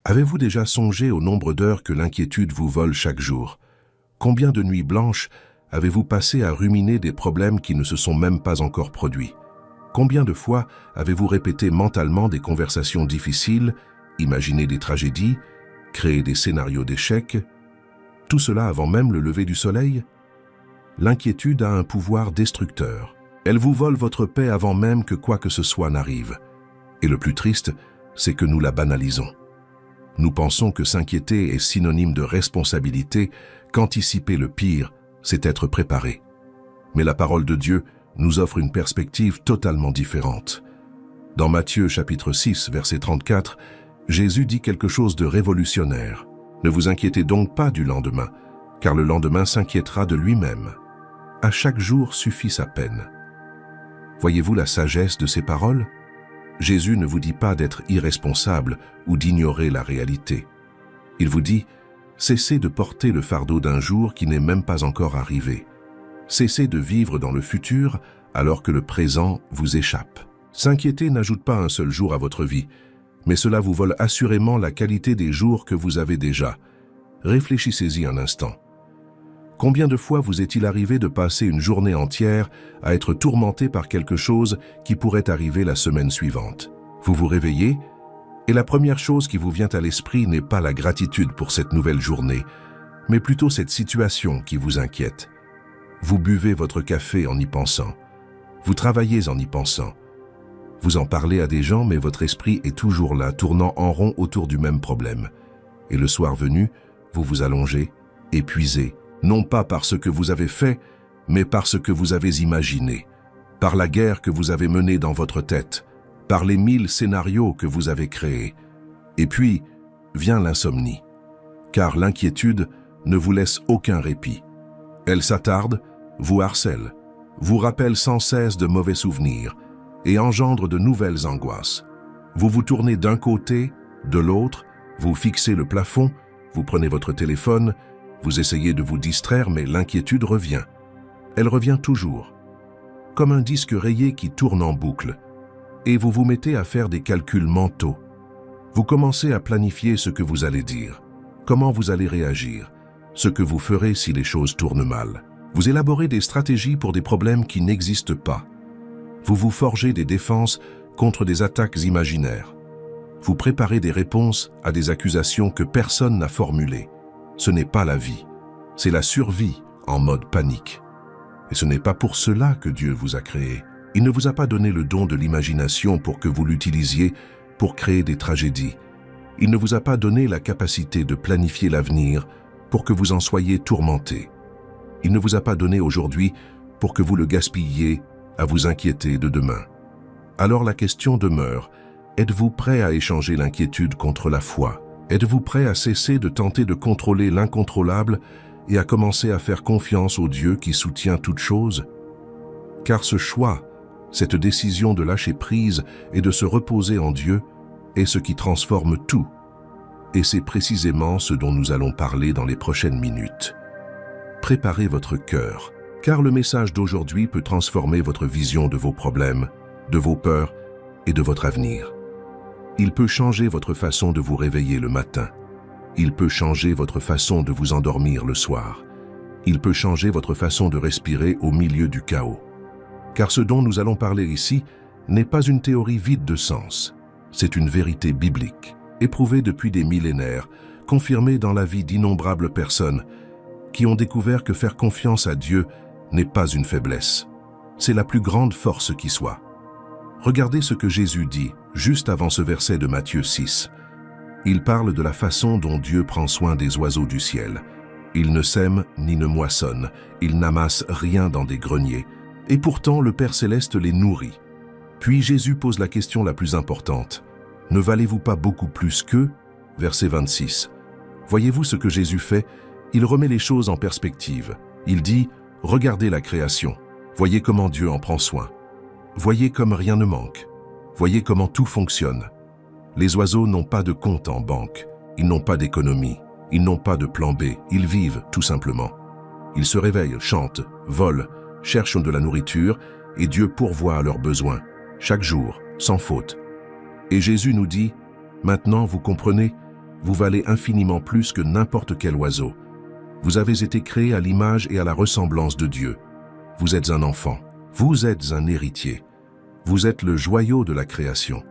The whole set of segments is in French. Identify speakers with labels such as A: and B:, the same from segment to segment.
A: Avez-vous déjà songé au nombre d'heures que l'inquiétude vous vole chaque jour? Combien de nuits blanches avez-vous passé à ruminer des problèmes qui ne se sont même pas encore produits? Combien de fois avez-vous répété mentalement des conversations difficiles, imaginé des tragédies, créé des scénarios d'échecs? Tout cela avant même le lever du soleil? L'inquiétude a un pouvoir destructeur. Elle vous vole votre paix avant même que quoi que ce soit n'arrive. Et le plus triste, c'est que nous la banalisons. Nous pensons que s'inquiéter est synonyme de responsabilité, qu'anticiper le pire, c'est être préparé. Mais la parole de Dieu nous offre une perspective totalement différente. Dans Matthieu chapitre 6, verset 34, Jésus dit quelque chose de révolutionnaire. Ne vous inquiétez donc pas du lendemain, car le lendemain s'inquiétera de lui-même. À chaque jour suffit sa peine. Voyez-vous la sagesse de ces paroles? Jésus ne vous dit pas d'être irresponsable ou d'ignorer la réalité. Il vous dit, cessez de porter le fardeau d'un jour qui n'est même pas encore arrivé. Cessez de vivre dans le futur alors que le présent vous échappe. S'inquiéter n'ajoute pas un seul jour à votre vie, mais cela vous vole assurément la qualité des jours que vous avez déjà. Réfléchissez-y un instant. Combien de fois vous est-il arrivé de passer une journée entière à être tourmenté par quelque chose qui pourrait arriver la semaine suivante? Vous vous réveillez, et la première chose qui vous vient à l'esprit n'est pas la gratitude pour cette nouvelle journée, mais plutôt cette situation qui vous inquiète. Vous buvez votre café en y pensant. Vous travaillez en y pensant. Vous en parlez à des gens, mais votre esprit est toujours là, tournant en rond autour du même problème. Et le soir venu, vous vous allongez, épuisé, non pas par ce que vous avez fait, mais par ce que vous avez imaginé, par la guerre que vous avez menée dans votre tête, par les 1000 scénarios que vous avez créés. Et puis, vient l'insomnie, car l'inquiétude ne vous laisse aucun répit. Elle s'attarde, vous harcèle, vous rappelle sans cesse de mauvais souvenirs et engendre de nouvelles angoisses. Vous vous tournez d'un côté, de l'autre, vous fixez le plafond, vous prenez votre téléphone, vous essayez de vous distraire, mais l'inquiétude revient. Elle revient toujours, comme un disque rayé qui tourne en boucle, et vous vous mettez à faire des calculs mentaux. Vous commencez à planifier ce que vous allez dire, comment vous allez réagir, ce que vous ferez si les choses tournent mal. Vous élaborez des stratégies pour des problèmes qui n'existent pas. Vous vous forgez des défenses contre des attaques imaginaires. Vous préparez des réponses à des accusations que personne n'a formulées. Ce n'est pas la vie, c'est la survie en mode panique. Et ce n'est pas pour cela que Dieu vous a créé. Il ne vous a pas donné le don de l'imagination pour que vous l'utilisiez pour créer des tragédies. Il ne vous a pas donné la capacité de planifier l'avenir pour que vous en soyez tourmenté. Il ne vous a pas donné aujourd'hui pour que vous le gaspilliez à vous inquiéter de demain. Alors la question demeure, êtes-vous prêt à échanger l'inquiétude contre la foi? Êtes-vous prêt à cesser de tenter de contrôler l'incontrôlable et à commencer à faire confiance au Dieu qui soutient toutes choses? Car ce choix, cette décision de lâcher prise et de se reposer en Dieu, est ce qui transforme tout. Et c'est précisément ce dont nous allons parler dans les prochaines minutes. Préparez votre cœur, car le message d'aujourd'hui peut transformer votre vision de vos problèmes, de vos peurs et de votre avenir. Il peut changer votre façon de vous réveiller le matin. Il peut changer votre façon de vous endormir le soir. Il peut changer votre façon de respirer au milieu du chaos. Car ce dont nous allons parler ici n'est pas une théorie vide de sens. C'est une vérité biblique, éprouvée depuis des millénaires, confirmée dans la vie d'innombrables personnes qui ont découvert que faire confiance à Dieu n'est pas une faiblesse. C'est la plus grande force qui soit. Regardez ce que Jésus dit juste avant ce verset de Matthieu 6. Il parle de la façon dont Dieu prend soin des oiseaux du ciel. Ils ne sèment ni ne moissonnent, ils n'amassent rien dans des greniers, et pourtant le Père Céleste les nourrit. Puis Jésus pose la question la plus importante. Ne valez-vous pas beaucoup plus qu'eux? Verset 26. Voyez-vous ce que Jésus fait? Il remet les choses en perspective. Il dit, regardez la création. Voyez comment Dieu en prend soin. Voyez comme rien ne manque. Voyez comment tout fonctionne. Les oiseaux n'ont pas de compte en banque. Ils n'ont pas d'économie. Ils n'ont pas de plan B. Ils vivent, tout simplement. Ils se réveillent, chantent, volent, cherchent de la nourriture et Dieu pourvoit à leurs besoins, chaque jour, sans faute. Et Jésus nous dit, maintenant vous comprenez, vous valez infiniment plus que n'importe quel oiseau. Vous avez été créé à l'image et à la ressemblance de Dieu. Vous êtes un enfant. Vous êtes un héritier. Vous êtes le joyau de la création.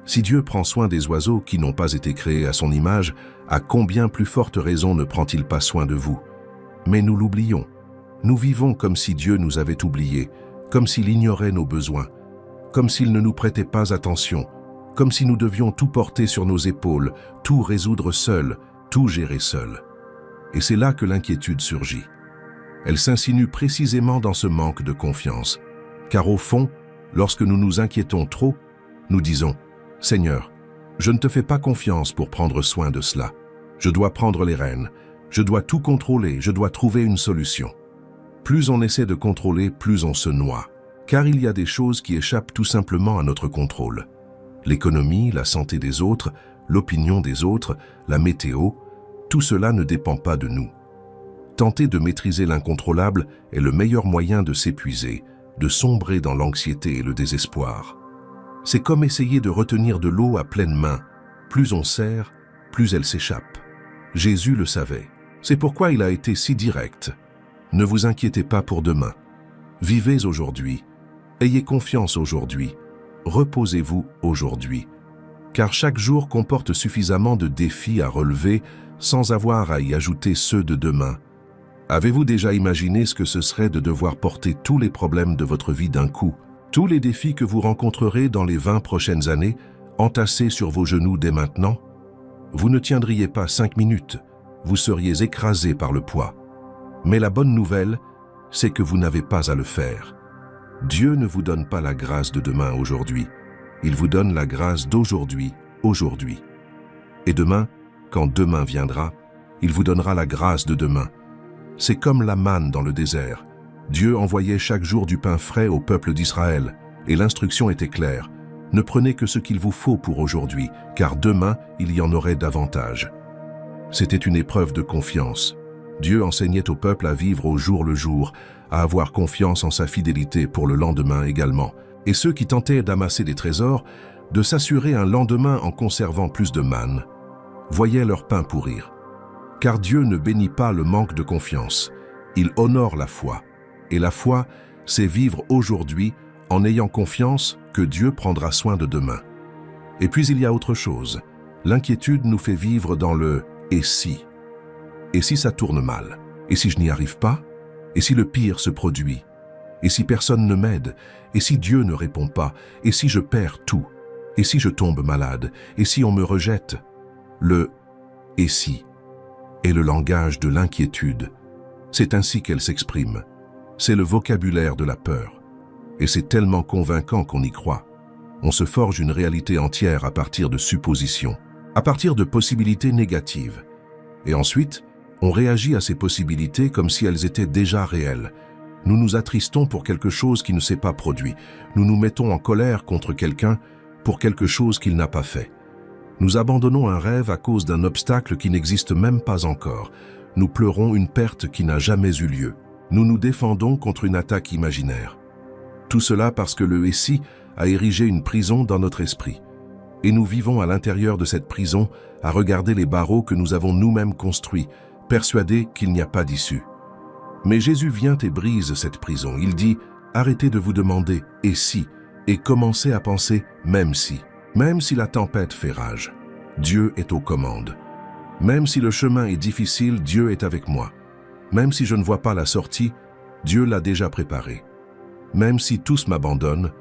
A: Si Dieu prend soin des oiseaux qui n'ont pas été créés à son image, à combien plus forte raison ne prend-il pas soin de vous? Mais nous l'oublions. Nous vivons comme si Dieu nous avait oubliés, comme s'il ignorait nos besoins, comme s'il ne nous prêtait pas attention, comme si nous devions tout porter sur nos épaules, tout résoudre seul, tout gérer seul. Et c'est là que l'inquiétude surgit. Elle s'insinue précisément dans ce manque de confiance. Car au fond, lorsque nous nous inquiétons trop, nous disons « Seigneur, je ne te fais pas confiance pour prendre soin de cela. Je dois prendre les rênes, je dois tout contrôler, je dois trouver une solution. » Plus on essaie de contrôler, plus on se noie. Car il y a des choses qui échappent tout simplement à notre contrôle. L'économie, la santé des autres, l'opinion des autres, la météo, tout cela ne dépend pas de nous. Tenter de maîtriser l'incontrôlable est le meilleur moyen de s'épuiser, de sombrer dans l'anxiété et le désespoir. C'est comme essayer de retenir de l'eau à pleine main. Plus on serre, plus elle s'échappe. Jésus le savait. C'est pourquoi il a été si direct. Ne vous inquiétez pas pour demain. Vivez aujourd'hui. Ayez confiance aujourd'hui. Reposez-vous aujourd'hui. Car chaque jour comporte suffisamment de défis à relever sans avoir à y ajouter ceux de demain. Avez-vous déjà imaginé ce que ce serait de devoir porter tous les problèmes de votre vie d'un coup, tous les défis que vous rencontrerez dans les 20 prochaines années, entassés sur vos genoux dès maintenant? Vous ne tiendriez pas 5 minutes, vous seriez écrasé par le poids. Mais la bonne nouvelle, c'est que vous n'avez pas à le faire. Dieu ne vous donne pas la grâce de demain aujourd'hui, il vous donne la grâce d'aujourd'hui, aujourd'hui. Et demain, quand demain viendra, il vous donnera la grâce de demain. C'est comme la manne dans le désert. Dieu envoyait chaque jour du pain frais au peuple d'Israël, et l'instruction était claire. Ne prenez que ce qu'il vous faut pour aujourd'hui, car demain, il y en aurait davantage. C'était une épreuve de confiance. Dieu enseignait au peuple à vivre au jour le jour, à avoir confiance en sa fidélité pour le lendemain également. Et ceux qui tentaient d'amasser des trésors, de s'assurer un lendemain en conservant plus de manne, voyaient leur pain pourrir. Car Dieu ne bénit pas le manque de confiance, il honore la foi. Et la foi, c'est vivre aujourd'hui en ayant confiance que Dieu prendra soin de demain. Et puis il y a autre chose. L'inquiétude nous fait vivre dans le « et si ». Et si ça tourne mal? Et si je n'y arrive pas? Et si le pire se produit? Et si personne ne m'aide? Et si Dieu ne répond pas? Et si je perds tout? Et si je tombe malade? Et si on me rejette? Le « et si » est le langage de l'inquiétude. C'est ainsi qu'elle s'exprime. C'est le vocabulaire de la peur. Et c'est tellement convaincant qu'on y croit. On se forge une réalité entière à partir de suppositions, à partir de possibilités négatives. Et ensuite, on réagit à ces possibilités comme si elles étaient déjà réelles. Nous nous attristons pour quelque chose qui ne s'est pas produit. Nous nous mettons en colère contre quelqu'un pour quelque chose qu'il n'a pas fait. Nous abandonnons un rêve à cause d'un obstacle qui n'existe même pas encore. Nous pleurons une perte qui n'a jamais eu lieu. Nous nous défendons contre une attaque imaginaire. Tout cela parce que le « et si » a érigé une prison dans notre esprit. Et nous vivons à l'intérieur de cette prison à regarder les barreaux que nous avons nous-mêmes construits, persuadés qu'il n'y a pas d'issue. Mais Jésus vient et brise cette prison. Il dit « Arrêtez de vous demander « et si » et commencez à penser « même si ». Même si la tempête fait rage, Dieu est aux commandes. Même si le chemin est difficile, Dieu est avec moi. Même si je ne vois pas la sortie, Dieu l'a déjà préparée. Même si tous m'abandonnent,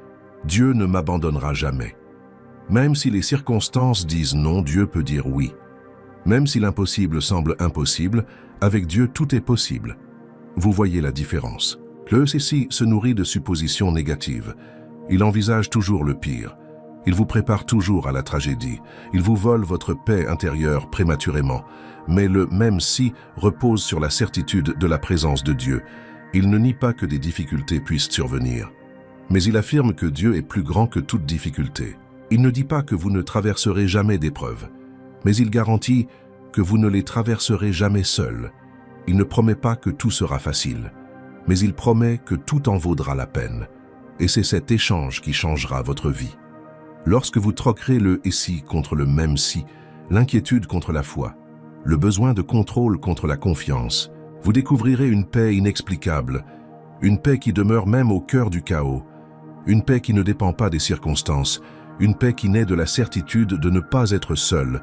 A: Dieu ne m'abandonnera jamais. Même si les circonstances disent non, Dieu peut dire oui. Même si l'impossible semble impossible, avec Dieu tout est possible. Vous voyez la différence. Le ceci se nourrit de suppositions négatives. Il envisage toujours le pire. Il vous prépare toujours à la tragédie. Il vous vole votre paix intérieure prématurément. Mais le « même si » repose sur la certitude de la présence de Dieu. Il ne nie pas que des difficultés puissent survenir. Mais il affirme que Dieu est plus grand que toute difficulté. Il ne dit pas que vous ne traverserez jamais d'épreuves. Mais il garantit que vous ne les traverserez jamais seul. Il ne promet pas que tout sera facile. Mais il promet que tout en vaudra la peine. Et c'est cet échange qui changera votre vie. Lorsque vous troquerez le « et si » contre le « même si », l'inquiétude contre la foi, le besoin de contrôle contre la confiance. Vous découvrirez une paix inexplicable, une paix qui demeure même au cœur du chaos, une paix qui ne dépend pas des circonstances, une paix qui naît de la certitude de ne pas être seul,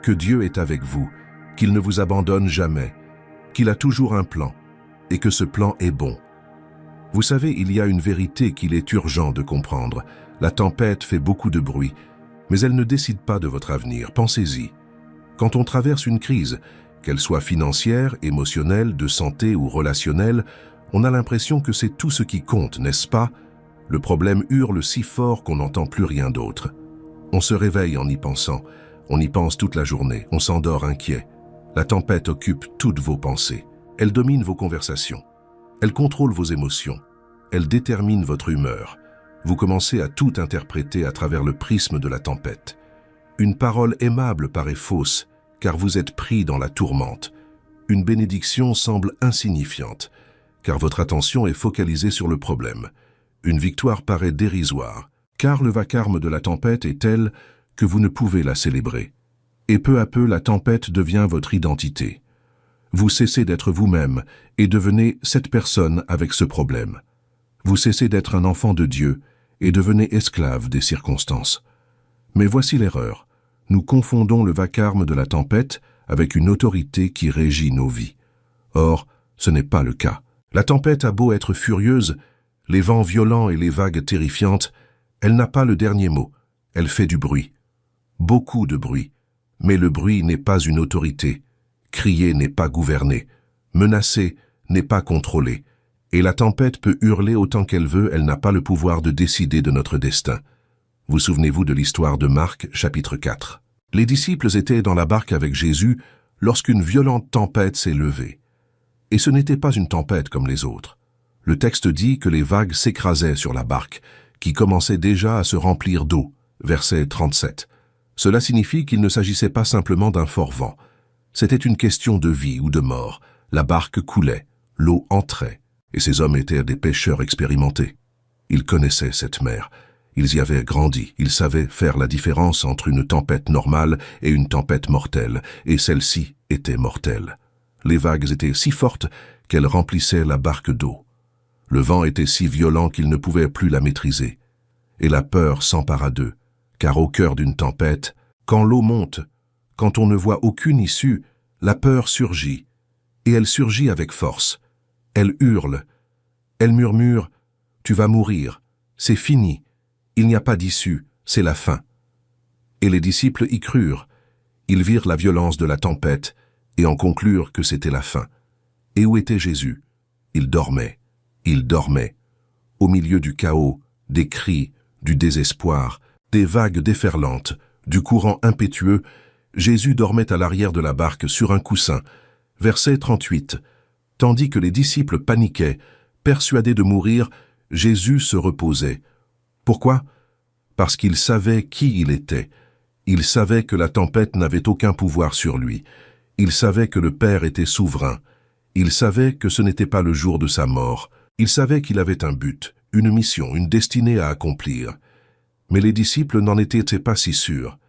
A: que Dieu est avec vous, qu'il ne vous abandonne jamais, qu'il a toujours un plan, et que ce plan est bon. Vous savez, il y a une vérité qu'il est urgent de comprendre. La tempête fait beaucoup de bruit, mais elle ne décide pas de votre avenir. Pensez-y. Quand on traverse une crise, qu'elle soit financière, émotionnelle, de santé ou relationnelle, on a l'impression que c'est tout ce qui compte, n'est-ce pas? Le problème hurle si fort qu'on n'entend plus rien d'autre. On se réveille en y pensant, on y pense toute la journée, on s'endort inquiet. La tempête occupe toutes vos pensées. Elle domine vos conversations. Elle contrôle vos émotions. Elle détermine votre humeur. Vous commencez à tout interpréter à travers le prisme de la tempête. Une parole aimable paraît fausse, car vous êtes pris dans la tourmente. Une bénédiction semble insignifiante, car votre attention est focalisée sur le problème. Une victoire paraît dérisoire, car le vacarme de la tempête est tel que vous ne pouvez la célébrer. Et peu à peu, la tempête devient votre identité. Vous cessez d'être vous-même et devenez cette personne avec ce problème. Vous cessez d'être un enfant de Dieu et devenez esclave des circonstances. Mais voici l'erreur. Nous confondons le vacarme de la tempête avec une autorité qui régit nos vies. Or, ce n'est pas le cas. La tempête a beau être furieuse, les vents violents et les vagues terrifiantes, elle n'a pas le dernier mot. Elle fait du bruit. Beaucoup de bruit. Mais le bruit n'est pas une autorité. Crier n'est pas gouverner. Menacer n'est pas contrôler. Et la tempête peut hurler autant qu'elle veut, elle n'a pas le pouvoir de décider de notre destin. Vous souvenez-vous de l'histoire de Marc, chapitre 4. Les disciples étaient dans la barque avec Jésus lorsqu'une violente tempête s'est levée. Et ce n'était pas une tempête comme les autres. Le texte dit que les vagues s'écrasaient sur la barque, qui commençait déjà à se remplir d'eau. Verset 37. Cela signifie qu'il ne s'agissait pas simplement d'un fort vent. C'était une question de vie ou de mort. La barque coulait, l'eau entrait, et ces hommes étaient des pêcheurs expérimentés. Ils connaissaient cette mer. Ils y avaient grandi. Ils savaient faire la différence entre une tempête normale et une tempête mortelle, et celle-ci était mortelle. Les vagues étaient si fortes qu'elles remplissaient la barque d'eau. Le vent était si violent qu'ils ne pouvaient plus la maîtriser. Et la peur s'empara d'eux, car au cœur d'une tempête, quand l'eau monte, quand on ne voit aucune issue, la peur surgit, et elle surgit avec force. Elle hurle, elle murmure « Tu vas mourir, c'est fini, il n'y a pas d'issue, c'est la fin. » Et les disciples y crurent. Ils virent la violence de la tempête et en conclurent que c'était la fin. Et où était Jésus? Il dormait, au milieu du chaos, des cris, du désespoir, des vagues déferlantes, du courant impétueux. Jésus dormait à l'arrière de la barque sur un coussin. Verset 38. Tandis que les disciples paniquaient, persuadés de mourir, Jésus se reposait. Pourquoi? Parce qu'il savait qui il était. Il savait que la tempête n'avait aucun pouvoir sur lui. Il savait que le Père était souverain. Il savait que ce n'était pas le jour de sa mort. Il savait qu'il avait un but, une mission, une destinée à accomplir. Mais les disciples n'en étaient pas si sûrs.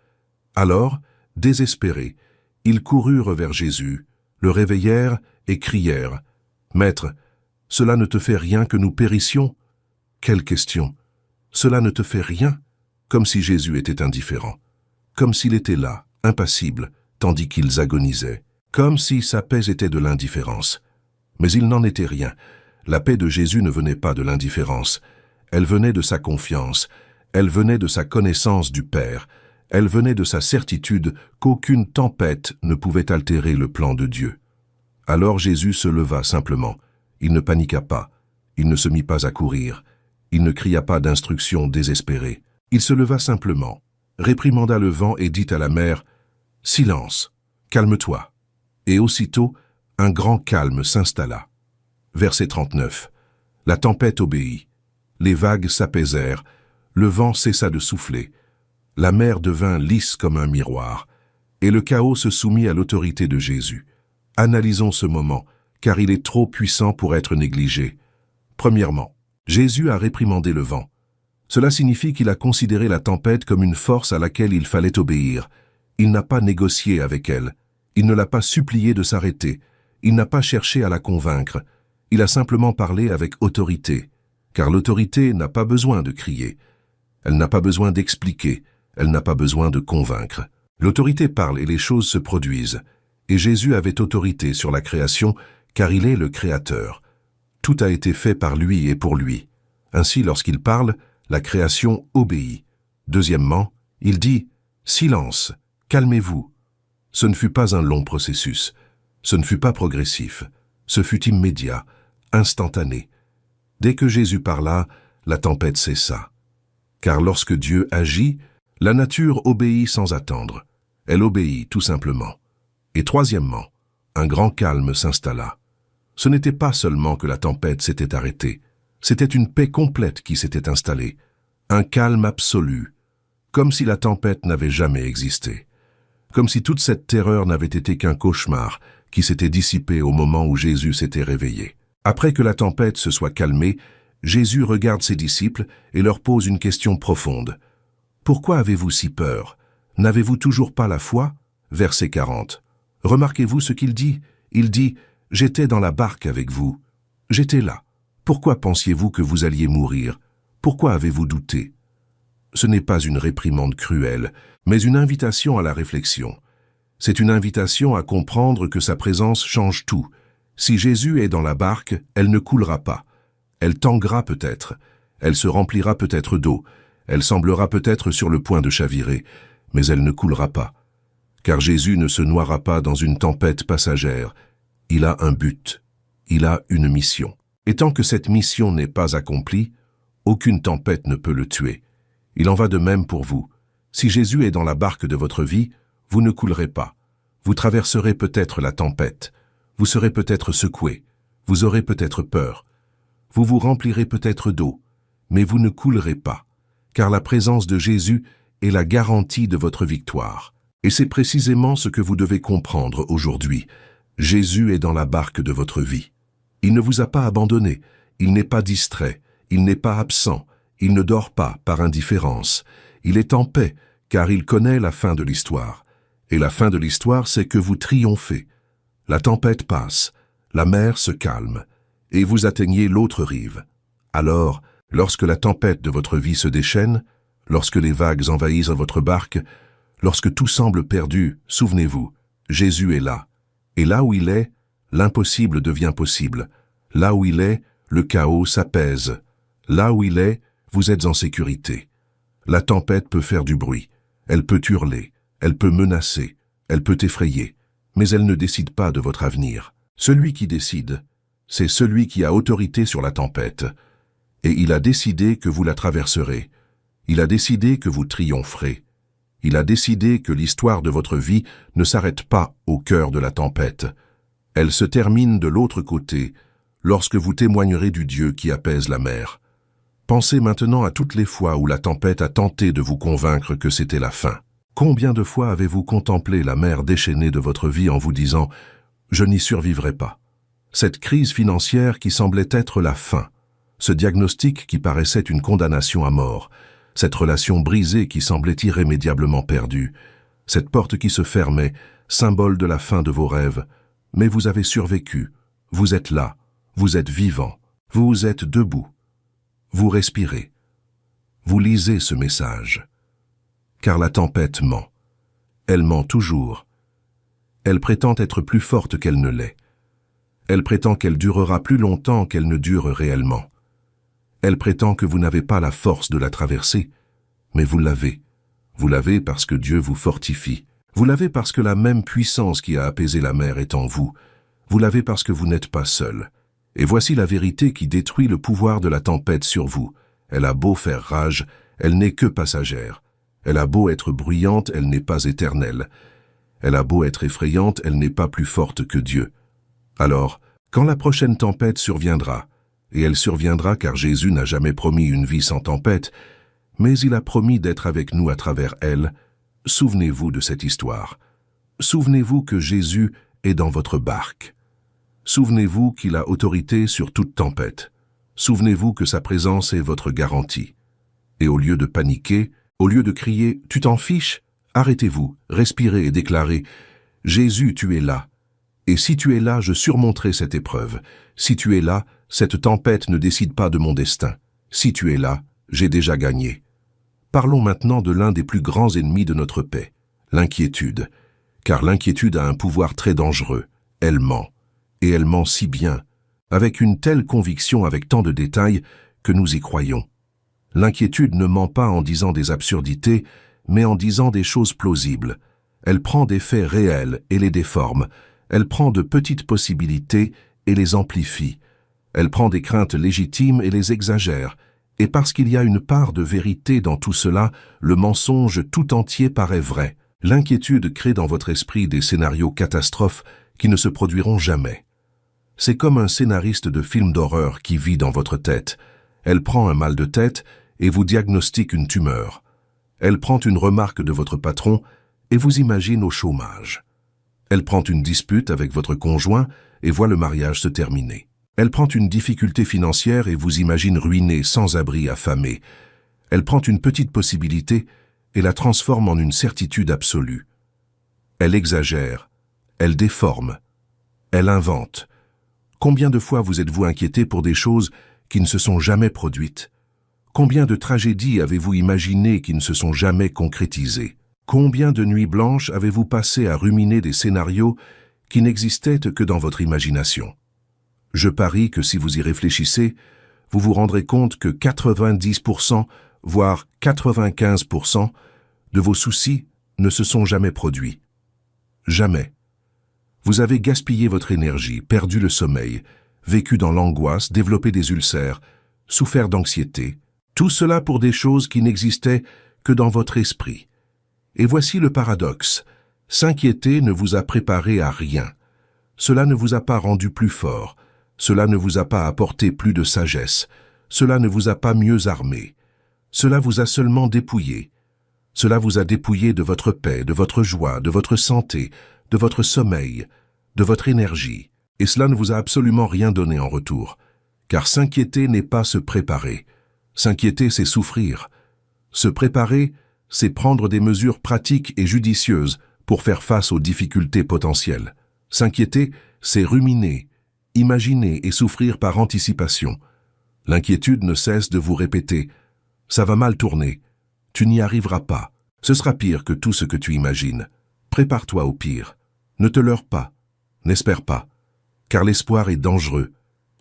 A: Alors, désespérés, ils coururent vers Jésus, le réveillèrent et crièrent « Maître, cela ne te fait rien que nous périssions ?» Quelle question! Cela ne te fait rien? Comme si Jésus était indifférent. Comme s'il était là, impassible, tandis qu'ils agonisaient. Comme si sa paix était de l'indifférence. Mais il n'en était rien. La paix de Jésus ne venait pas de l'indifférence. Elle venait de sa confiance. Elle venait de sa connaissance du Père. Elle venait de sa certitude qu'aucune tempête ne pouvait altérer le plan de Dieu. Alors Jésus se leva simplement. Il ne paniqua pas. Il ne se mit pas à courir. Il ne cria pas d'instructions désespérées. Il se leva simplement, réprimanda le vent et dit à la mer « Silence, calme-toi » et aussitôt, un grand calme s'installa. Verset 39. La tempête obéit. Les vagues s'apaisèrent. Le vent cessa de souffler. La mer devint lisse comme un miroir. Et le chaos se soumit à l'autorité de Jésus. Analysons ce moment, car il est trop puissant pour être négligé. Premièrement, Jésus a réprimandé le vent. Cela signifie qu'il a considéré la tempête comme une force à laquelle il fallait obéir. Il n'a pas négocié avec elle. Il ne l'a pas supplié de s'arrêter. Il n'a pas cherché à la convaincre. Il a simplement parlé avec autorité. Car l'autorité n'a pas besoin de crier. Elle n'a pas besoin d'expliquer. Elle n'a pas besoin de convaincre. L'autorité parle et les choses se produisent. Et Jésus avait autorité sur la création, car il est le Créateur. Tout a été fait par lui et pour lui. Ainsi, lorsqu'il parle, la création obéit. Deuxièmement, il dit « Silence, calmez-vous ». Ce ne fut pas un long processus. Ce ne fut pas progressif. Ce fut immédiat, instantané. Dès que Jésus parla, la tempête cessa. Car lorsque Dieu agit, la nature obéit sans attendre. Elle obéit tout simplement. Et troisièmement, un grand calme s'installa. Ce n'était pas seulement que la tempête s'était arrêtée, c'était une paix complète qui s'était installée, un calme absolu, comme si la tempête n'avait jamais existé, comme si toute cette terreur n'avait été qu'un cauchemar qui s'était dissipé au moment où Jésus s'était réveillé. Après que la tempête se soit calmée, Jésus regarde ses disciples et leur pose une question profonde. « Pourquoi avez-vous si peur? N'avez-vous toujours pas la foi » Verset 40. Remarquez-vous ce qu'il dit? Il dit « J'étais dans la barque avec vous. J'étais là. Pourquoi pensiez-vous que vous alliez mourir? Pourquoi avez-vous douté ?» Ce n'est pas une réprimande cruelle, mais une invitation à la réflexion. C'est une invitation à comprendre que sa présence change tout. Si Jésus est dans la barque, elle ne coulera pas. Elle tanguera peut-être. Elle se remplira peut-être d'eau. Elle semblera peut-être sur le point de chavirer, mais elle ne coulera pas. Car Jésus ne se noiera pas dans une tempête passagère. Il a un but. Il a une mission. Et tant que cette mission n'est pas accomplie, aucune tempête ne peut le tuer. Il en va de même pour vous. Si Jésus est dans la barque de votre vie, vous ne coulerez pas. Vous traverserez peut-être la tempête. Vous serez peut-être secoué. Vous aurez peut-être peur. Vous vous remplirez peut-être d'eau. Mais vous ne coulerez pas. Car la présence de Jésus est la garantie de votre victoire. Et c'est précisément ce que vous devez comprendre aujourd'hui. Jésus est dans la barque de votre vie. Il ne vous a pas abandonné, il n'est pas distrait, il n'est pas absent, il ne dort pas par indifférence. Il est en paix, car il connaît la fin de l'histoire. Et la fin de l'histoire, c'est que vous triomphez. La tempête passe, la mer se calme, et vous atteignez l'autre rive. Alors, lorsque la tempête de votre vie se déchaîne, lorsque les vagues envahissent votre barque, lorsque tout semble perdu, souvenez-vous, Jésus est là. Et là où il est, l'impossible devient possible. Là où il est, le chaos s'apaise. Là où il est, vous êtes en sécurité. La tempête peut faire du bruit, elle peut hurler, elle peut menacer, elle peut effrayer, mais elle ne décide pas de votre avenir. Celui qui décide, c'est celui qui a autorité sur la tempête. Et il a décidé que vous la traverserez. Il a décidé que vous triompherez. Il a décidé que l'histoire de votre vie ne s'arrête pas au cœur de la tempête. Elle se termine de l'autre côté, lorsque vous témoignerez du Dieu qui apaise la mer. Pensez maintenant à toutes les fois où la tempête a tenté de vous convaincre que c'était la fin. Combien de fois avez-vous contemplé la mer déchaînée de votre vie en vous disant « Je n'y survivrai pas ». Cette crise financière qui semblait être la fin, ce diagnostic qui paraissait une condamnation à mort, cette relation brisée qui semblait irrémédiablement perdue, cette porte qui se fermait, symbole de la fin de vos rêves. Mais vous avez survécu, vous êtes là, vous êtes vivant, vous êtes debout. Vous respirez. Vous lisez ce message. Car la tempête ment. Elle ment toujours. Elle prétend être plus forte qu'elle ne l'est. Elle prétend qu'elle durera plus longtemps qu'elle ne dure réellement. Elle prétend que vous n'avez pas la force de la traverser, mais vous l'avez. Vous l'avez parce que Dieu vous fortifie. Vous l'avez parce que la même puissance qui a apaisé la mer est en vous. Vous l'avez parce que vous n'êtes pas seul. Et voici la vérité qui détruit le pouvoir de la tempête sur vous. Elle a beau faire rage, elle n'est que passagère. Elle a beau être bruyante, elle n'est pas éternelle. Elle a beau être effrayante, elle n'est pas plus forte que Dieu. Alors, quand la prochaine tempête surviendra, et elle surviendra car Jésus n'a jamais promis une vie sans tempête, mais il a promis d'être avec nous à travers elle, souvenez-vous de cette histoire. Souvenez-vous que Jésus est dans votre barque. Souvenez-vous qu'il a autorité sur toute tempête. Souvenez-vous que sa présence est votre garantie. Et au lieu de paniquer, au lieu de crier « tu t'en fiches », Arrêtez-vous, respirez et déclarez « Jésus, tu es là. Et si tu es là, je surmonterai cette épreuve. Si tu es là, cette tempête ne décide pas de mon destin. Si tu es là, j'ai déjà gagné. » Parlons maintenant de l'un des plus grands ennemis de notre paix, l'inquiétude. Car l'inquiétude a un pouvoir très dangereux. Elle ment. Et elle ment si bien, avec une telle conviction, avec tant de détails, que nous y croyons. L'inquiétude ne ment pas en disant des absurdités, mais en disant des choses plausibles. Elle prend des faits réels et les déforme. Elle prend de petites possibilités et les amplifie. Elle prend des craintes légitimes et les exagère. Et parce qu'il y a une part de vérité dans tout cela, le mensonge tout entier paraît vrai. L'inquiétude crée dans votre esprit des scénarios catastrophes qui ne se produiront jamais. C'est comme un scénariste de film d'horreur qui vit dans votre tête. Elle prend un mal de tête et vous diagnostique une tumeur. Elle prend une remarque de votre patron et vous imagine au chômage. Elle prend une dispute avec votre conjoint et voit le mariage se terminer. Elle prend une difficulté financière et vous imagine ruiné, sans abri, affamé. Elle prend une petite possibilité et la transforme en une certitude absolue. Elle exagère, elle déforme, elle invente. Combien de fois vous êtes-vous inquiété pour des choses qui ne se sont jamais produites? Combien de tragédies avez-vous imaginées qui ne se sont jamais concrétisées? Combien de nuits blanches avez-vous passé à ruminer des scénarios qui n'existaient que dans votre imagination? Je parie que si vous y réfléchissez, vous vous rendrez compte que 90%, voire 95% de vos soucis ne se sont jamais produits. Jamais. Vous avez gaspillé votre énergie, perdu le sommeil, vécu dans l'angoisse, développé des ulcères, souffert d'anxiété. Tout cela pour des choses qui n'existaient que dans votre esprit. Et voici le paradoxe. S'inquiéter ne vous a préparé à rien. Cela ne vous a pas rendu plus fort. Cela ne vous a pas apporté plus de sagesse. Cela ne vous a pas mieux armé. Cela vous a seulement dépouillé. Cela vous a dépouillé de votre paix, de votre joie, de votre santé, de votre sommeil, de votre énergie. Et cela ne vous a absolument rien donné en retour. Car s'inquiéter n'est pas se préparer. S'inquiéter, c'est souffrir. Se préparer, c'est prendre des mesures pratiques et judicieuses pour faire face aux difficultés potentielles. S'inquiéter, c'est ruminer, imaginer et souffrir par anticipation. L'inquiétude ne cesse de vous répéter « ça va mal tourner, tu n'y arriveras pas, ce sera pire que tout ce que tu imagines. Prépare-toi au pire, ne te leurre pas, n'espère pas, car l'espoir est dangereux,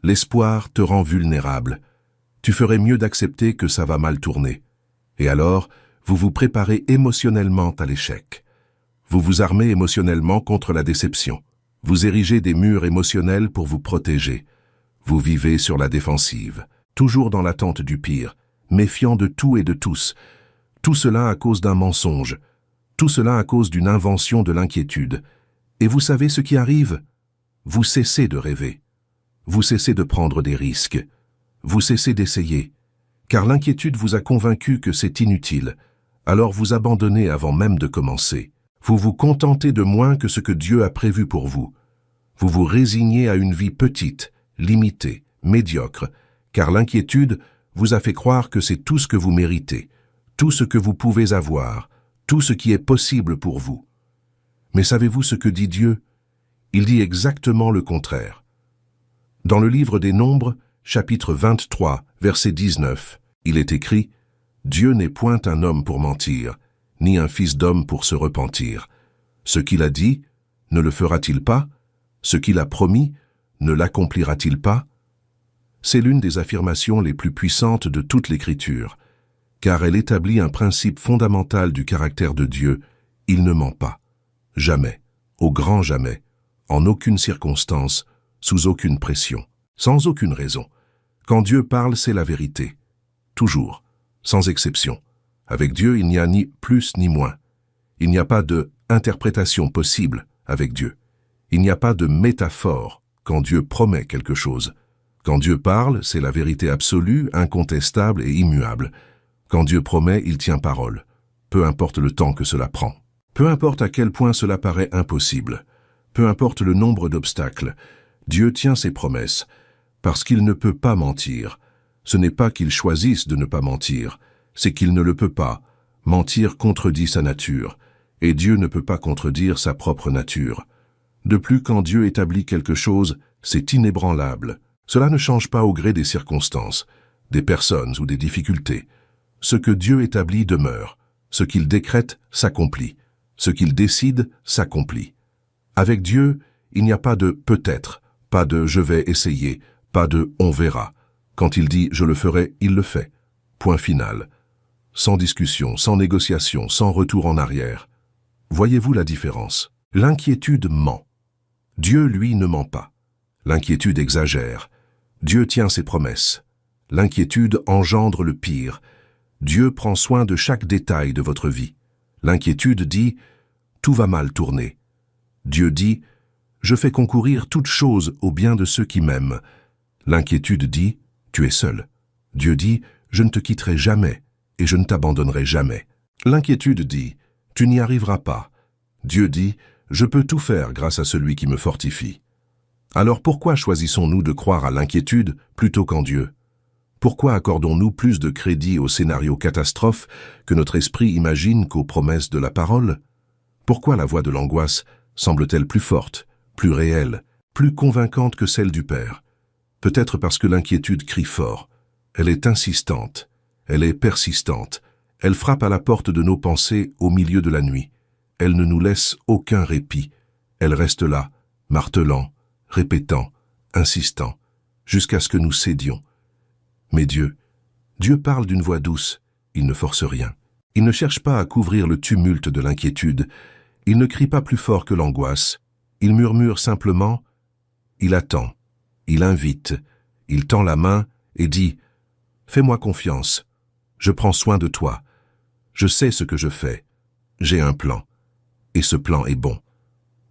A: l'espoir te rend vulnérable. Tu ferais mieux d'accepter que ça va mal tourner. Et alors, vous vous préparez émotionnellement à l'échec. Vous vous armez émotionnellement contre la déception. Vous érigez des murs émotionnels pour vous protéger. Vous vivez sur la défensive, toujours dans l'attente du pire, méfiant de tout et de tous. Tout cela à cause d'un mensonge. Tout cela à cause d'une invention de l'inquiétude. Et vous savez ce qui arrive? Vous cessez de rêver. Vous cessez de prendre des risques. Vous cessez d'essayer. Car l'inquiétude vous a convaincu que c'est inutile. Alors vous abandonnez avant même de commencer. Vous vous contentez de moins que ce que Dieu a prévu pour vous. Vous vous résignez à une vie petite, limitée, médiocre, car l'inquiétude vous a fait croire que c'est tout ce que vous méritez, tout ce que vous pouvez avoir, tout ce qui est possible pour vous. Mais savez-vous ce que dit Dieu? Il dit exactement le contraire. Dans le livre des Nombres, chapitre 23, verset 19, il est écrit « Dieu n'est point un homme pour mentir, ni un fils d'homme pour se repentir. Ce qu'il a dit, ne le fera-t-il pas? Ce qu'il a promis, ne l'accomplira-t-il pas ?» C'est l'une des affirmations les plus puissantes de toute l'Écriture, car elle établit un principe fondamental du caractère de Dieu, il ne ment pas. Jamais, au grand jamais, en aucune circonstance, sous aucune pression, sans aucune raison. Quand Dieu parle, c'est la vérité. Toujours, sans exception. Avec Dieu, il n'y a ni plus ni moins. Il n'y a pas de interprétation possible avec Dieu. Il n'y a pas de métaphore quand Dieu promet quelque chose. Quand Dieu parle, c'est la vérité absolue, incontestable et immuable. Quand Dieu promet, il tient parole. Peu importe le temps que cela prend. Peu importe à quel point cela paraît impossible. Peu importe le nombre d'obstacles. Dieu tient ses promesses, parce qu'il ne peut pas mentir. Ce n'est pas qu'il choisisse de ne pas mentir, c'est qu'il ne le peut pas. Mentir contredit sa nature. Et Dieu ne peut pas contredire sa propre nature. De plus, quand Dieu établit quelque chose, c'est inébranlable. Cela ne change pas au gré des circonstances, des personnes ou des difficultés. Ce que Dieu établit demeure. Ce qu'il décrète s'accomplit. Ce qu'il décide s'accomplit. Avec Dieu, il n'y a pas de « peut-être », pas de « je vais essayer », pas de « on verra ». Quand il dit « je le ferai », il le fait. Point final. Sans discussion, sans négociation, sans retour en arrière. Voyez-vous la différence? L'inquiétude ment. Dieu, lui, ne ment pas. L'inquiétude exagère. Dieu tient ses promesses. L'inquiétude engendre le pire. Dieu prend soin de chaque détail de votre vie. L'inquiétude dit « tout va mal tourner ». Dieu dit « je fais concourir toutes choses au bien de ceux qui m'aiment ». L'inquiétude dit « tu es seul ». Dieu dit « je ne te quitterai jamais et je ne t'abandonnerai jamais ». L'inquiétude dit « tu n'y arriveras pas ». Dieu dit « je peux tout faire grâce à celui qui me fortifie ». Alors pourquoi choisissons-nous de croire à l'inquiétude plutôt qu'en Dieu? Pourquoi accordons-nous plus de crédit aux scénarios catastrophes que notre esprit imagine qu'aux promesses de la parole? Pourquoi la voix de l'angoisse semble-t-elle plus forte, plus réelle, plus convaincante que celle du Père? Peut-être parce que l'inquiétude crie fort. Elle est insistante, elle est persistante, elle frappe à la porte de nos pensées au milieu de la nuit. Elle ne nous laisse aucun répit. Elle reste là, martelant, répétant, insistant, jusqu'à ce que nous cédions. Mais Dieu parle d'une voix douce, il ne force rien. Il ne cherche pas à couvrir le tumulte de l'inquiétude, il ne crie pas plus fort que l'angoisse, il murmure simplement, il attend, il invite, il tend la main et dit « Fais-moi confiance, je prends soin de toi, je sais ce que je fais, j'ai un plan, et ce plan est bon.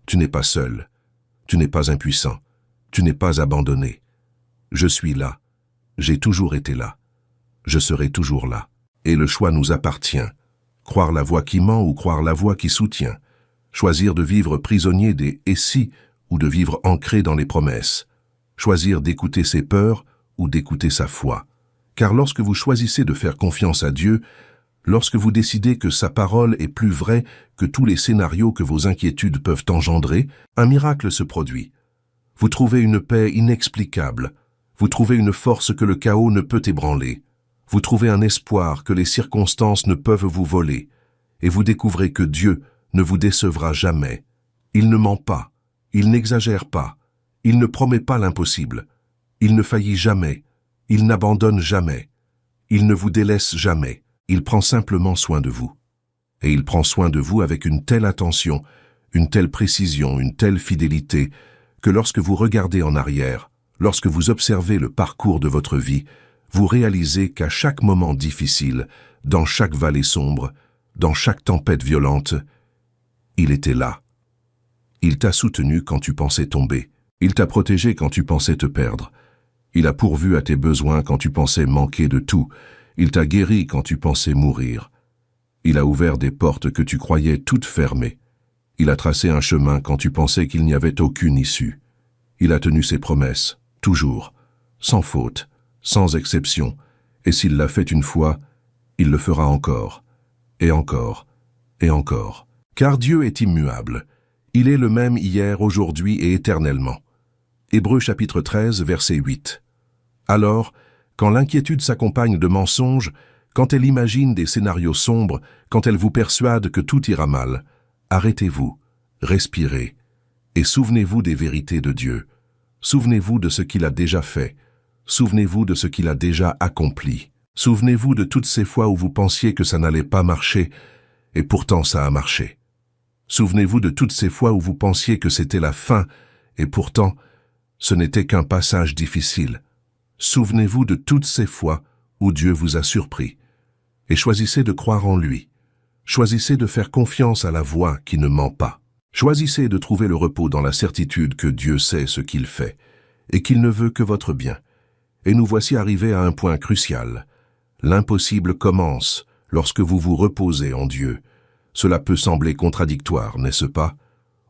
A: Tu n'es pas seul, tu n'es pas impuissant, tu n'es pas abandonné. Je suis là. J'ai toujours été là. Je serai toujours là. Et le choix nous appartient. Croire la voix qui ment ou croire la voix qui soutient. Choisir de vivre prisonnier des « et si » ou de vivre ancré dans les promesses. Choisir d'écouter ses peurs ou d'écouter sa foi. Car lorsque vous choisissez de faire confiance à Dieu, lorsque vous décidez que sa parole est plus vraie que tous les scénarios que vos inquiétudes peuvent engendrer, un miracle se produit. Vous trouvez une paix inexplicable. Vous trouvez une force que le chaos ne peut ébranler. Vous trouvez un espoir que les circonstances ne peuvent vous voler. Et vous découvrez que Dieu ne vous décevra jamais. Il ne ment pas. Il n'exagère pas. Il ne promet pas l'impossible. Il ne faillit jamais. Il n'abandonne jamais. Il ne vous délaisse jamais. Il prend simplement soin de vous. Et il prend soin de vous avec une telle attention, une telle précision, une telle fidélité, que lorsque vous regardez en arrière, lorsque vous observez le parcours de votre vie, vous réalisez qu'à chaque moment difficile, dans chaque vallée sombre, dans chaque tempête violente, il était là. Il t'a soutenu quand tu pensais tomber. Il t'a protégé quand tu pensais te perdre. Il a pourvu à tes besoins quand tu pensais manquer de tout. Il t'a guéri quand tu pensais mourir. Il a ouvert des portes que tu croyais toutes fermées. Il a tracé un chemin quand tu pensais qu'il n'y avait aucune issue. Il a tenu ses promesses, toujours, sans faute, sans exception, et s'il l'a fait une fois, il le fera encore, et encore, et encore. Car Dieu est immuable. Il est le même hier, aujourd'hui et éternellement. Hébreux chapitre 13, verset 8. Alors, quand l'inquiétude s'accompagne de mensonges, quand elle imagine des scénarios sombres, quand elle vous persuade que tout ira mal, arrêtez-vous, respirez, et souvenez-vous des vérités de Dieu. Souvenez-vous de ce qu'il a déjà fait. Souvenez-vous de ce qu'il a déjà accompli. Souvenez-vous de toutes ces fois où vous pensiez que ça n'allait pas marcher, et pourtant ça a marché. Souvenez-vous de toutes ces fois où vous pensiez que c'était la fin, et pourtant ce n'était qu'un passage difficile. Souvenez-vous de toutes ces fois où Dieu vous a surpris. Et choisissez de croire en lui. Choisissez de faire confiance à la voix qui ne ment pas. Choisissez de trouver le repos dans la certitude que Dieu sait ce qu'il fait et qu'il ne veut que votre bien. Et nous voici arrivés à un point crucial. L'impossible commence lorsque vous vous reposez en Dieu. Cela peut sembler contradictoire, n'est-ce pas?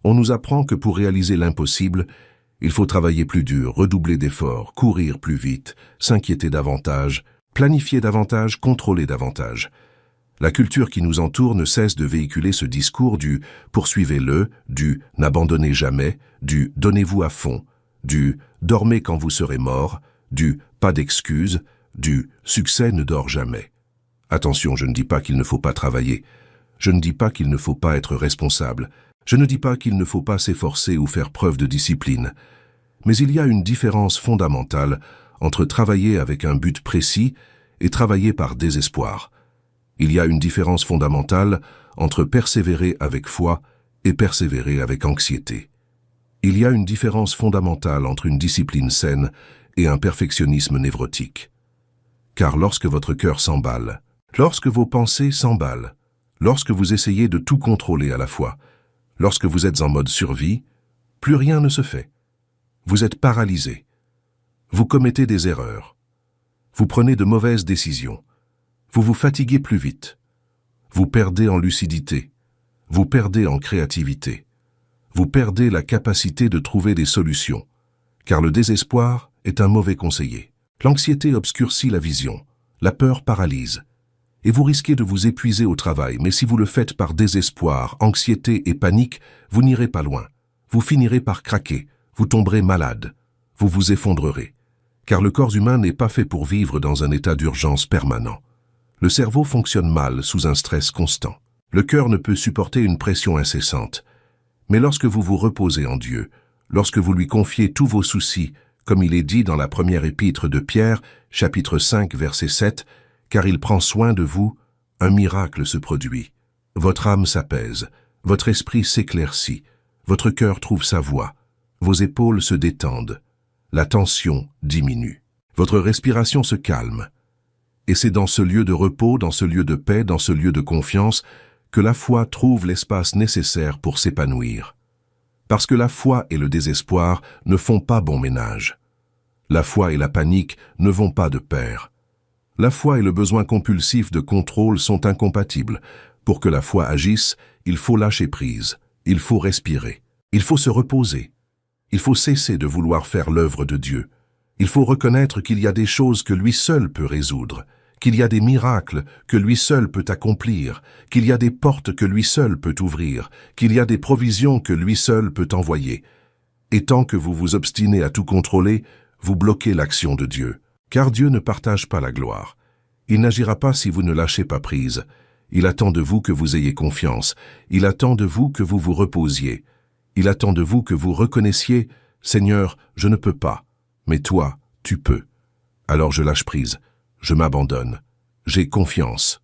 A: On nous apprend que pour réaliser l'impossible, il faut travailler plus dur, redoubler d'efforts, courir plus vite, s'inquiéter davantage, planifier davantage, contrôler davantage. La culture qui nous entoure ne cesse de véhiculer ce discours du « poursuivez-le », du « n'abandonnez jamais », du « donnez-vous à fond », du « dormez quand vous serez mort », du « pas d'excuses », du « succès ne dort jamais ». Attention, je ne dis pas qu'il ne faut pas travailler. Je ne dis pas qu'il ne faut pas être responsable. Je ne dis pas qu'il ne faut pas s'efforcer ou faire preuve de discipline. Mais il y a une différence fondamentale entre travailler avec un but précis et travailler par désespoir. Il y a une différence fondamentale entre persévérer avec foi et persévérer avec anxiété. Il y a une différence fondamentale entre une discipline saine et un perfectionnisme névrotique. Car lorsque votre cœur s'emballe, lorsque vos pensées s'emballent, lorsque vous essayez de tout contrôler à la fois, lorsque vous êtes en mode survie, plus rien ne se fait. Vous êtes paralysé. Vous commettez des erreurs. Vous prenez de mauvaises décisions. Vous vous fatiguez plus vite. Vous perdez en lucidité. Vous perdez en créativité. Vous perdez la capacité de trouver des solutions, car le désespoir est un mauvais conseiller. L'anxiété obscurcit la vision. La peur paralyse. Et vous risquez de vous épuiser au travail, mais si vous le faites par désespoir, anxiété et panique, vous n'irez pas loin. Vous finirez par craquer, vous tomberez malade, vous vous effondrerez. Car le corps humain n'est pas fait pour vivre dans un état d'urgence permanent. Le cerveau fonctionne mal sous un stress constant. Le cœur ne peut supporter une pression incessante. Mais lorsque vous vous reposez en Dieu, lorsque vous lui confiez tous vos soucis, comme il est dit dans la première épître de Pierre, chapitre 5, verset 7, car il prend soin de vous, un miracle se produit. Votre âme s'apaise, votre esprit s'éclaircit, votre cœur trouve sa voie, vos épaules se détendent, la tension diminue, votre respiration se calme. Et c'est dans ce lieu de repos, dans ce lieu de paix, dans ce lieu de confiance, que la foi trouve l'espace nécessaire pour s'épanouir. Parce que la foi et le désespoir ne font pas bon ménage. La foi et la panique ne vont pas de pair. La foi et le besoin compulsif de contrôle sont incompatibles. Pour que la foi agisse, il faut lâcher prise, il faut respirer, il faut se reposer. Il faut cesser de vouloir faire l'œuvre de Dieu. Il faut reconnaître qu'il y a des choses que lui seul peut résoudre, qu'il y a des miracles que lui seul peut accomplir, qu'il y a des portes que lui seul peut ouvrir, qu'il y a des provisions que lui seul peut envoyer. Et tant que vous vous obstinez à tout contrôler, vous bloquez l'action de Dieu. Car Dieu ne partage pas la gloire. Il n'agira pas si vous ne lâchez pas prise. Il attend de vous que vous ayez confiance. Il attend de vous que vous vous reposiez. Il attend de vous que vous reconnaissiez « Seigneur, je ne peux pas, mais toi, tu peux. Alors je lâche prise, je m'abandonne, j'ai confiance. »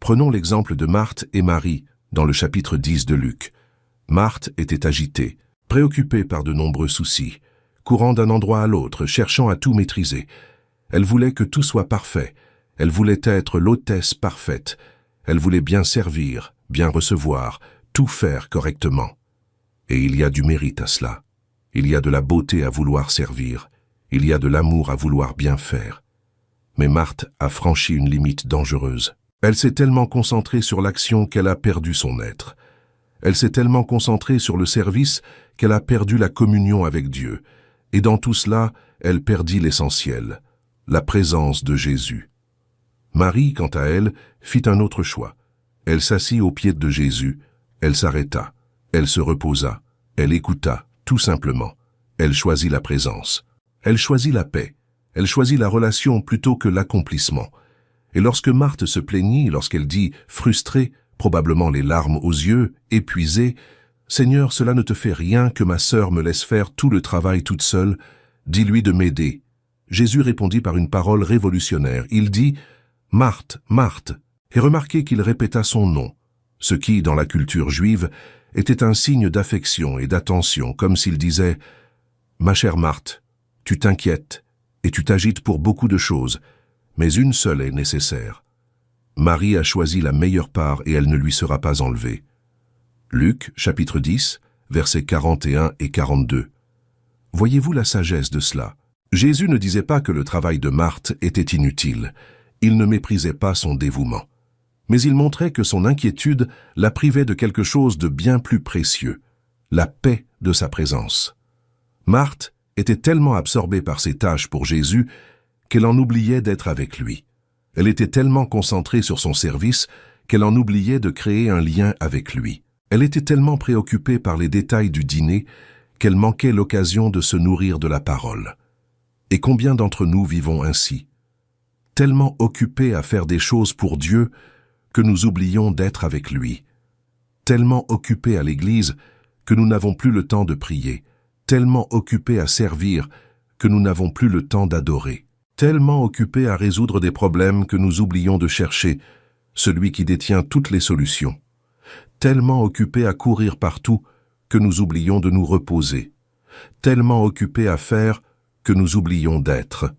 A: Prenons l'exemple de Marthe et Marie dans le chapitre 10 de Luc. Marthe était agitée, préoccupée par de nombreux soucis, courant d'un endroit à l'autre, cherchant à tout maîtriser. Elle voulait que tout soit parfait. Elle voulait être l'hôtesse parfaite. Elle voulait bien servir, bien recevoir, tout faire correctement. Et il y a du mérite à cela. Il y a de la beauté à vouloir servir. Il y a de l'amour à vouloir bien faire. Mais Marthe a franchi une limite dangereuse. Elle s'est tellement concentrée sur l'action qu'elle a perdu son être. Elle s'est tellement concentrée sur le service qu'elle a perdu la communion avec Dieu. Et dans tout cela, elle perdit l'essentiel. La présence de Jésus. Marie, quant à elle, fit un autre choix. Elle s'assit aux pieds de Jésus, elle s'arrêta, elle se reposa, elle écouta, tout simplement. Elle choisit la présence. Elle choisit la paix. Elle choisit la relation plutôt que l'accomplissement. Et lorsque Marthe se plaignit, lorsqu'elle dit, frustrée, probablement les larmes aux yeux, épuisée, « Seigneur, cela ne te fait rien que ma sœur me laisse faire tout le travail toute seule, dis-lui de m'aider. » Jésus répondit par une parole révolutionnaire. Il dit « Marthe, Marthe », et remarquez qu'il répéta son nom, ce qui, dans la culture juive, était un signe d'affection et d'attention, comme s'il disait « Ma chère Marthe, tu t'inquiètes et tu t'agites pour beaucoup de choses, mais une seule est nécessaire. Marie a choisi la meilleure part et elle ne lui sera pas enlevée. » Luc, chapitre 10, versets 41 et 42. Voyez-vous la sagesse de cela? Jésus ne disait pas que le travail de Marthe était inutile. Il ne méprisait pas son dévouement. Mais il montrait que son inquiétude la privait de quelque chose de bien plus précieux, la paix de sa présence. Marthe était tellement absorbée par ses tâches pour Jésus qu'elle en oubliait d'être avec lui. Elle était tellement concentrée sur son service qu'elle en oubliait de créer un lien avec lui. Elle était tellement préoccupée par les détails du dîner qu'elle manquait l'occasion de se nourrir de la parole. Et combien d'entre nous vivons ainsi, tellement occupés à faire des choses pour Dieu que nous oublions d'être avec lui, tellement occupés à l'église que nous n'avons plus le temps de prier, tellement occupés à servir que nous n'avons plus le temps d'adorer, tellement occupés à résoudre des problèmes que nous oublions de chercher celui qui détient toutes les solutions, tellement occupés à courir partout que nous oublions de nous reposer, tellement occupés à faire que nous oublions d'être.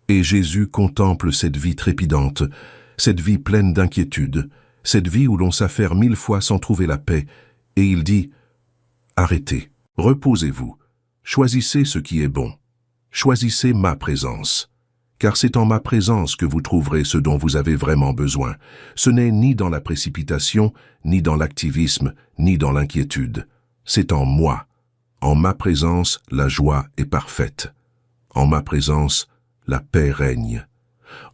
A: Et Jésus contemple cette vie trépidante, cette vie pleine d'inquiétude, cette vie où l'on s'affaire 1000 fois sans trouver la paix, et il dit « Arrêtez, reposez-vous, choisissez ce qui est bon, choisissez ma présence, car c'est en ma présence que vous trouverez ce dont vous avez vraiment besoin. Ce n'est ni dans la précipitation, ni dans l'activisme, ni dans l'inquiétude. C'est en moi. En ma présence, la joie est parfaite. En ma présence, la paix règne.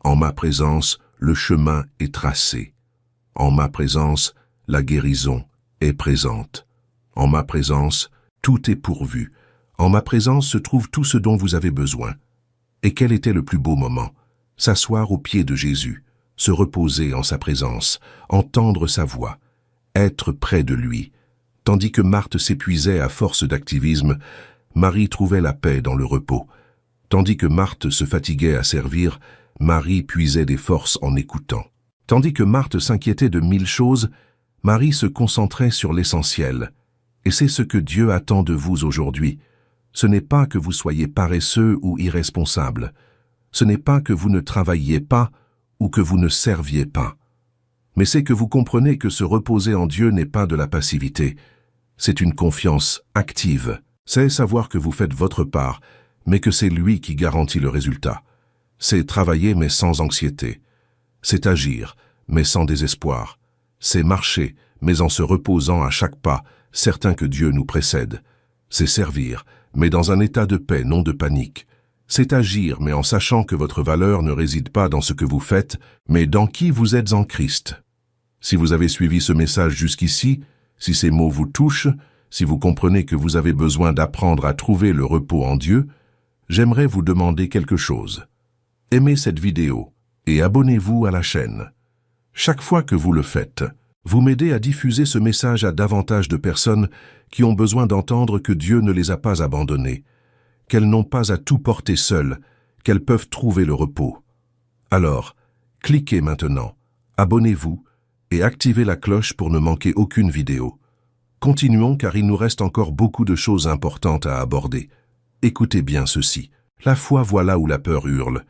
A: En ma présence, le chemin est tracé. En ma présence, la guérison est présente. En ma présence, tout est pourvu. En ma présence se trouve tout ce dont vous avez besoin. Et quel était le plus beau moment? S'asseoir aux pieds de Jésus, se reposer en sa présence, entendre sa voix, être près de lui. Tandis que Marthe s'épuisait à force d'activisme, Marie trouvait la paix dans le repos. Tandis que Marthe se fatiguait à servir, Marie puisait des forces en écoutant. Tandis que Marthe s'inquiétait de 1000 choses, Marie se concentrait sur l'essentiel. Et c'est ce que Dieu attend de vous aujourd'hui. Ce n'est pas que vous soyez paresseux ou irresponsables. Ce n'est pas que vous ne travailliez pas ou que vous ne serviez pas. Mais c'est que vous comprenez que se reposer en Dieu n'est pas de la passivité. C'est une confiance active. C'est savoir que vous faites votre part, mais que c'est lui qui garantit le résultat. C'est travailler mais sans anxiété. C'est agir, mais sans désespoir. C'est marcher, mais en se reposant à chaque pas, certain que Dieu nous précède. C'est servir, mais dans un état de paix, non de panique. C'est agir, mais en sachant que votre valeur ne réside pas dans ce que vous faites, mais dans qui vous êtes en Christ. Si vous avez suivi ce message jusqu'ici, si ces mots vous touchent, si vous comprenez que vous avez besoin d'apprendre à trouver le repos en Dieu, j'aimerais vous demander quelque chose. Aimez cette vidéo et abonnez-vous à la chaîne. Chaque fois que vous le faites, vous m'aidez à diffuser ce message à davantage de personnes qui ont besoin d'entendre que Dieu ne les a pas abandonnées, qu'elles n'ont pas à tout porter seules, qu'elles peuvent trouver le repos. Alors, cliquez maintenant, abonnez-vous et activez la cloche pour ne manquer aucune vidéo. Continuons car il nous reste encore beaucoup de choses importantes à aborder. Écoutez bien ceci. La foi voit là où la peur hurle.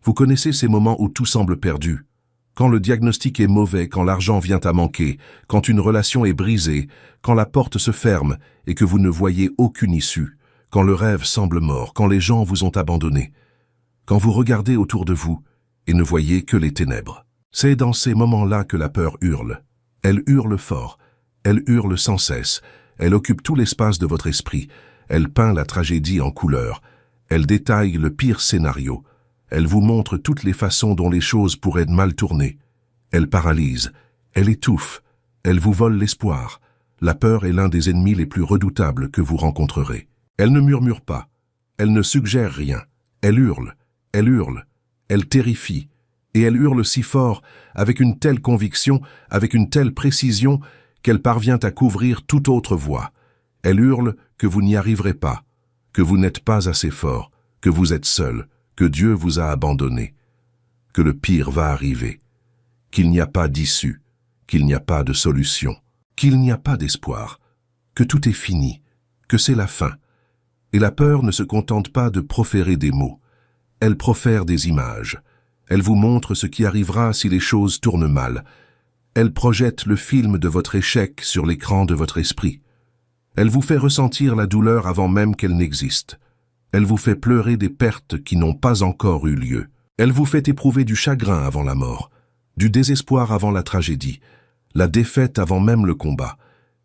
A: Vous connaissez ces moments où tout semble perdu. Quand le diagnostic est mauvais, quand l'argent vient à manquer, quand une relation est brisée, quand la porte se ferme et que vous ne voyez aucune issue, quand le rêve semble mort, quand les gens vous ont abandonné, quand vous regardez autour de vous et ne voyez que les ténèbres. C'est dans ces moments-là que la peur hurle. Elle hurle fort, elle hurle sans cesse, elle occupe tout l'espace de votre esprit, elle peint la tragédie en couleurs, elle détaille le pire scénario, elle vous montre toutes les façons dont les choses pourraient mal tourner. Elle paralyse, elle étouffe, elle vous vole l'espoir. La peur est l'un des ennemis les plus redoutables que vous rencontrerez. Elle ne murmure pas, elle ne suggère rien, elle hurle, elle terrifie, et elle hurle si fort, avec une telle conviction, avec une telle précision, qu'elle parvient à couvrir toute autre voix. Elle hurle que vous n'y arriverez pas, que vous n'êtes pas assez fort, que vous êtes seul, que Dieu vous a abandonné, que le pire va arriver, qu'il n'y a pas d'issue, qu'il n'y a pas de solution, qu'il n'y a pas d'espoir, que tout est fini, que c'est la fin. Et la peur ne se contente pas de proférer des mots, elle profère des images. Elle vous montre ce qui arrivera si les choses tournent mal. Elle projette le film de votre échec sur l'écran de votre esprit. Elle vous fait ressentir la douleur avant même qu'elle n'existe. Elle vous fait pleurer des pertes qui n'ont pas encore eu lieu. Elle vous fait éprouver du chagrin avant la mort, du désespoir avant la tragédie, la défaite avant même le combat.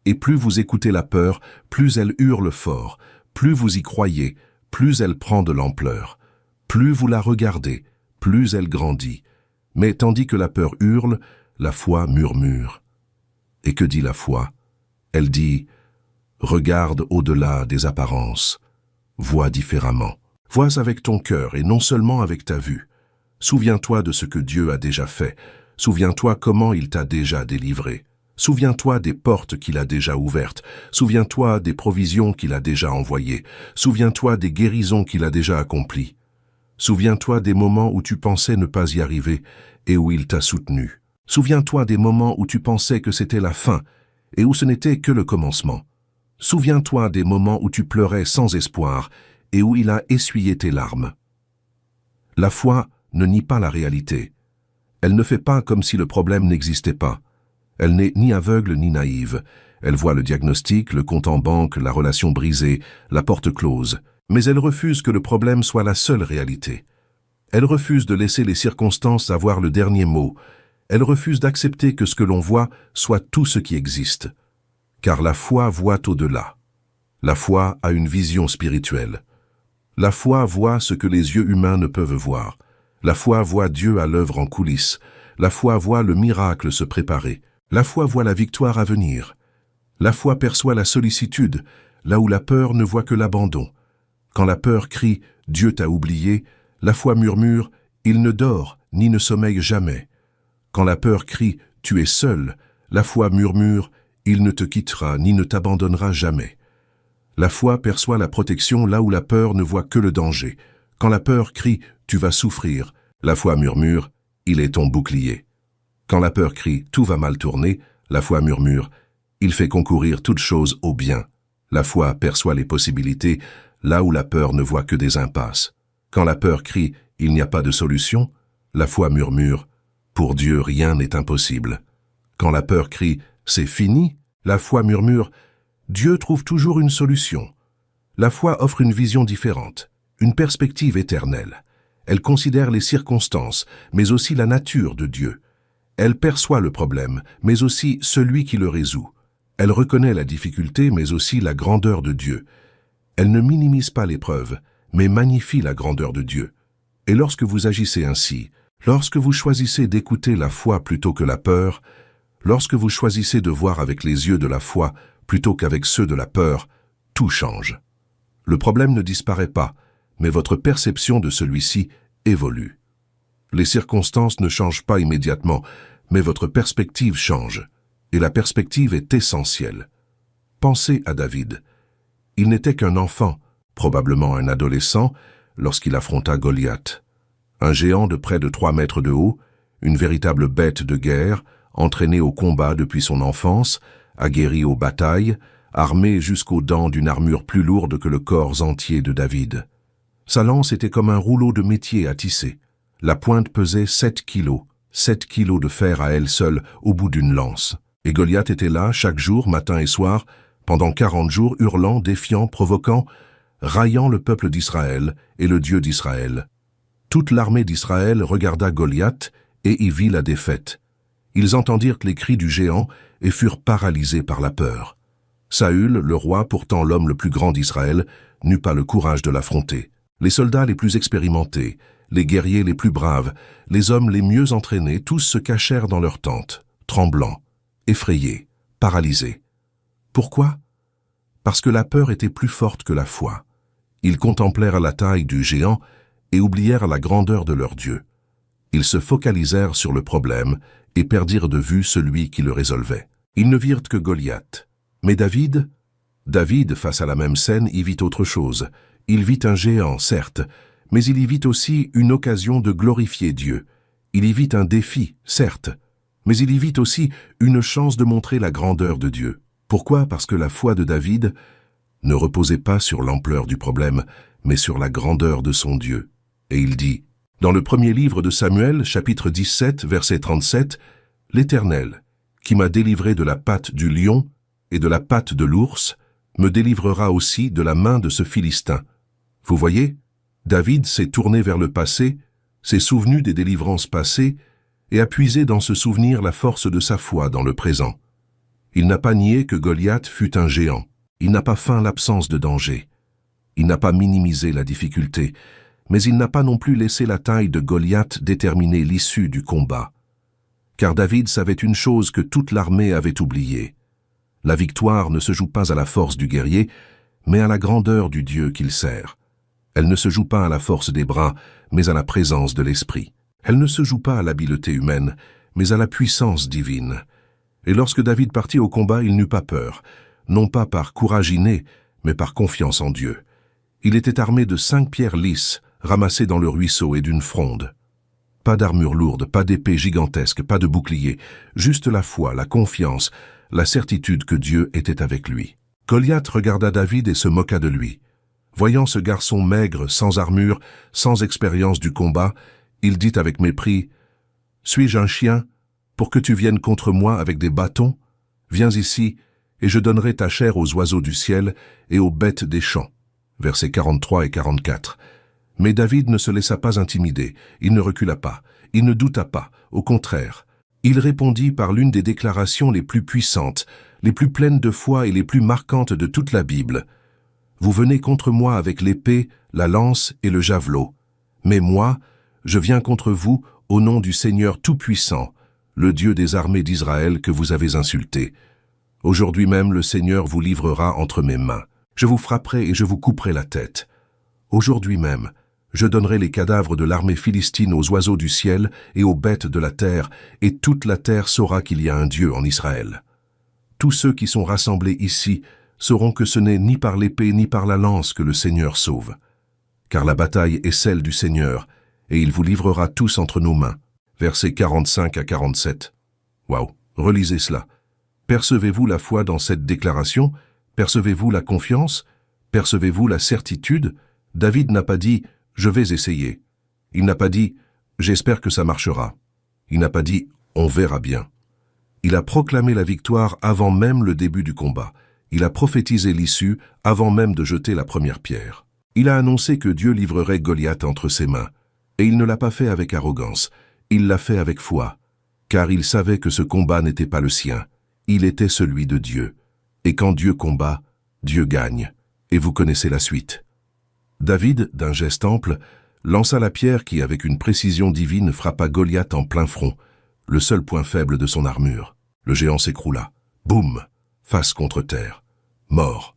A: Et plus vous écoutez la peur, plus elle hurle fort, plus vous y croyez, plus elle prend de l'ampleur. Plus vous la regardez, plus elle grandit. Mais tandis que la peur hurle, la foi murmure. Et que dit la foi? Elle dit « Regarde au-delà des apparences, vois différemment, vois avec ton cœur et non seulement avec ta vue. Souviens-toi de ce que Dieu a déjà fait, souviens-toi comment il t'a déjà délivré. Souviens-toi des portes qu'il a déjà ouvertes, souviens-toi des provisions qu'il a déjà envoyées, souviens-toi des guérisons qu'il a déjà accomplies. Souviens-toi des moments où tu pensais ne pas y arriver et où il t'a soutenu. Souviens-toi des moments où tu pensais que c'était la fin et où ce n'était que le commencement. Souviens-toi des moments où tu pleurais sans espoir et où il a essuyé tes larmes. La foi ne nie pas la réalité. Elle ne fait pas comme si le problème n'existait pas. Elle n'est ni aveugle ni naïve. Elle voit le diagnostic, le compte en banque, la relation brisée, la porte close. Mais elle refuse que le problème soit la seule réalité. Elle refuse de laisser les circonstances avoir le dernier mot. Elle refuse d'accepter que ce que l'on voit soit tout ce qui existe. Car la foi voit au-delà. La foi a une vision spirituelle. La foi voit ce que les yeux humains ne peuvent voir. La foi voit Dieu à l'œuvre en coulisses. La foi voit le miracle se préparer. La foi voit la victoire à venir. La foi perçoit la sollicitude, là où la peur ne voit que l'abandon. Quand la peur crie « Dieu t'a oublié », la foi murmure « Il ne dort ni ne sommeille jamais ». Quand la peur crie « Tu es seul », la foi murmure « Il ne te quittera ni ne t'abandonnera jamais ». La foi perçoit la protection là où la peur ne voit que le danger. Quand la peur crie « Tu vas souffrir », la foi murmure « Il est ton bouclier ». Quand la peur crie « Tout va mal tourner », la foi murmure « Il fait concourir toute chose au bien ». La foi perçoit les possibilités là où la peur ne voit que des impasses. Quand la peur crie « Il n'y a pas de solution », la foi murmure « Pour Dieu, rien n'est impossible ». Quand la peur crie « C'est fini », la foi murmure « Dieu trouve toujours une solution ». La foi offre une vision différente, une perspective éternelle. Elle considère les circonstances, mais aussi la nature de Dieu. Elle perçoit le problème, mais aussi celui qui le résout. Elle reconnaît la difficulté, mais aussi la grandeur de Dieu. Elle ne minimise pas l'épreuve, mais magnifie la grandeur de Dieu. Et lorsque vous agissez ainsi, lorsque vous choisissez d'écouter la foi plutôt que la peur, lorsque vous choisissez de voir avec les yeux de la foi plutôt qu'avec ceux de la peur, tout change. Le problème ne disparaît pas, mais votre perception de celui-ci évolue. Les circonstances ne changent pas immédiatement, mais votre perspective change. Et la perspective est essentielle. Pensez à David. Il n'était qu'un enfant, probablement un adolescent, lorsqu'il affronta Goliath. Un géant de près de 3 mètres de haut, une véritable bête de guerre, entraîné au combat depuis son enfance, aguerri aux batailles, armé jusqu'aux dents d'une armure plus lourde que le corps entier de David. Sa lance était comme un rouleau de métier à tisser. La pointe pesait 7 kilos de fer à elle seule au bout d'une lance. Et Goliath était là chaque jour, matin et soir, pendant 40 jours, hurlant, défiant, provoquant, raillant le peuple d'Israël et le Dieu d'Israël. Toute l'armée d'Israël regarda Goliath et y vit la défaite. Ils entendirent les cris du géant et furent paralysés par la peur. Saül, le roi, pourtant l'homme le plus grand d'Israël, n'eut pas le courage de l'affronter. Les soldats les plus expérimentés, les guerriers les plus braves, les hommes les mieux entraînés, tous se cachèrent dans leurs tentes, tremblants, effrayés, paralysés. Pourquoi? Parce que la peur était plus forte que la foi. Ils contemplèrent la taille du géant et oublièrent la grandeur de leur Dieu. Ils se focalisèrent sur le problème et perdirent de vue celui qui le résolvait. Ils ne virent que Goliath. Mais David, face à la même scène, y vit autre chose. Il vit un géant, certes, mais il y vit aussi une occasion de glorifier Dieu. Il y vit un défi, certes, mais il y vit aussi une chance de montrer la grandeur de Dieu. Pourquoi? Parce que la foi de David ne reposait pas sur l'ampleur du problème, mais sur la grandeur de son Dieu. Et il dit, dans le premier livre de Samuel, chapitre 17, verset 37, « L'Éternel, qui m'a délivré de la patte du lion et de la patte de l'ours, me délivrera aussi de la main de ce Philistin. » Vous voyez, David s'est tourné vers le passé, s'est souvenu des délivrances passées et a puisé dans ce souvenir la force de sa foi dans le présent. Il n'a pas nié que Goliath fut un géant. Il n'a pas feint l'absence de danger. Il n'a pas minimisé la difficulté, mais il n'a pas non plus laissé la taille de Goliath déterminer l'issue du combat. car David savait une chose que toute l'armée avait oubliée. La victoire ne se joue pas à la force du guerrier, mais à la grandeur du Dieu qu'il sert. Elle ne se joue pas à la force des bras, mais à la présence de l'esprit. Elle ne se joue pas à l'habileté humaine, mais à la puissance divine. Et lorsque David partit au combat, il n'eut pas peur, non pas par courage inné, mais par confiance en Dieu. Il était armé de 5 pierres lisses, ramassées dans le ruisseau et d'une fronde. Pas d'armure lourde, pas d'épée gigantesque, pas de bouclier, juste la foi, la confiance, la certitude que Dieu était avec lui. Goliath regarda David et se moqua de lui. Voyant ce garçon maigre, sans armure, sans expérience du combat, il dit avec mépris, « Suis-je un chien pour que tu viennes contre moi avec des bâtons? Viens ici, et je donnerai ta chair aux oiseaux du ciel et aux bêtes des champs. » Versets 43 et 44. Mais David ne se laissa pas intimider, il ne recula pas, il ne douta pas, au contraire. Il répondit par l'une des déclarations les plus puissantes, les plus pleines de foi et les plus marquantes de toute la Bible. « Vous venez contre moi avec l'épée, la lance et le javelot. Mais moi, je viens contre vous au nom du Seigneur Tout-Puissant, le Dieu des armées d'Israël que vous avez insulté. Aujourd'hui même le Seigneur vous livrera entre mes mains. Je vous frapperai et je vous couperai la tête. Aujourd'hui même, je donnerai les cadavres de l'armée philistine aux oiseaux du ciel et aux bêtes de la terre, et toute la terre saura qu'il y a un Dieu en Israël. Tous ceux qui sont rassemblés ici sauront que ce n'est ni par l'épée ni par la lance que le Seigneur sauve. Car la bataille est celle du Seigneur, et il vous livrera tous entre nos mains. » Versets 45 à 47. Waouh, relisez cela. Percevez-vous la foi dans cette déclaration? Percevez-vous la confiance? Percevez-vous la certitude? David n'a pas dit « je vais essayer ». Il n'a pas dit « j'espère que ça marchera ». Il n'a pas dit « on verra bien ». Il a proclamé la victoire avant même le début du combat. Il a prophétisé l'issue avant même de jeter la première pierre. Il a annoncé que Dieu livrerait Goliath entre ses mains. Et il ne l'a pas fait avec arrogance. Il l'a fait avec foi, car il savait que ce combat n'était pas le sien. Il était celui de Dieu. Et quand Dieu combat, Dieu gagne. Et vous connaissez la suite. David, d'un geste ample, lança la pierre qui, avec une précision divine, frappa Goliath en plein front, le seul point faible de son armure. Le géant s'écroula. Boum! Face contre terre. Mort.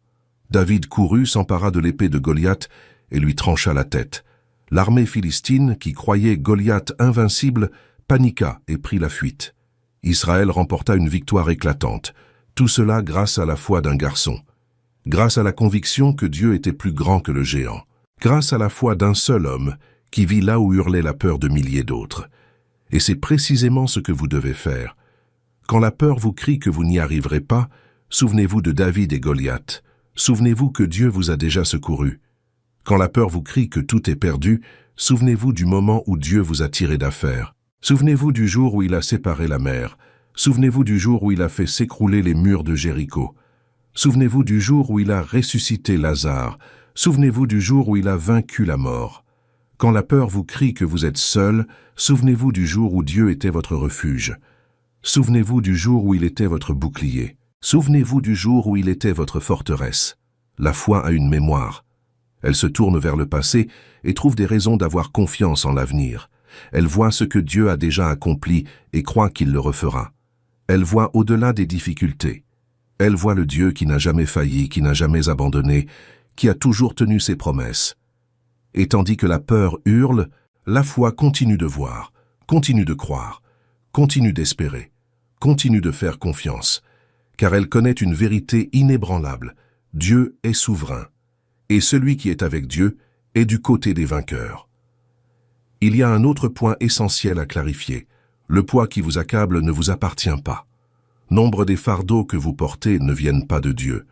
A: David courut, s'empara de l'épée de Goliath et lui trancha la tête. L'armée philistine, qui croyait Goliath invincible, paniqua et prit la fuite. Israël remporta une victoire éclatante. Tout cela grâce à la foi d'un garçon. Grâce à la conviction que Dieu était plus grand que le géant. Grâce à la foi d'un seul homme qui vit là où hurlait la peur de milliers d'autres. Et c'est précisément ce que vous devez faire. Quand la peur vous crie que vous n'y arriverez pas, souvenez-vous de David et Goliath. Souvenez-vous que Dieu vous a déjà secouru. Quand la peur vous crie que tout est perdu, souvenez-vous du moment où Dieu vous a tiré d'affaire. Souvenez-vous du jour où il a séparé la mer. Souvenez-vous du jour où il a fait s'écrouler les murs de Jéricho. Souvenez-vous du jour où il a ressuscité Lazare. Souvenez-vous du jour où il a vaincu la mort. Quand la peur vous crie que vous êtes seul, souvenez-vous du jour où Dieu était votre refuge. Souvenez-vous du jour où il était votre bouclier. Souvenez-vous du jour où il était votre forteresse. La foi a une mémoire. Elle se tourne vers le passé et trouve des raisons d'avoir confiance en l'avenir. Elle voit ce que Dieu a déjà accompli et croit qu'il le refera. Elle voit au-delà des difficultés. Elle voit le Dieu qui n'a jamais failli, qui n'a jamais abandonné, qui a toujours tenu ses promesses. Et tandis que la peur hurle, la foi continue de voir, continue de croire, continue d'espérer, continue de faire confiance, car elle connaît une vérité inébranlable. Dieu est souverain. Et celui qui est avec Dieu est du côté des vainqueurs. Il y a un autre point essentiel à clarifier. Le poids qui vous accable ne vous appartient pas. Nombre des fardeaux que vous portez ne viennent pas de Dieu.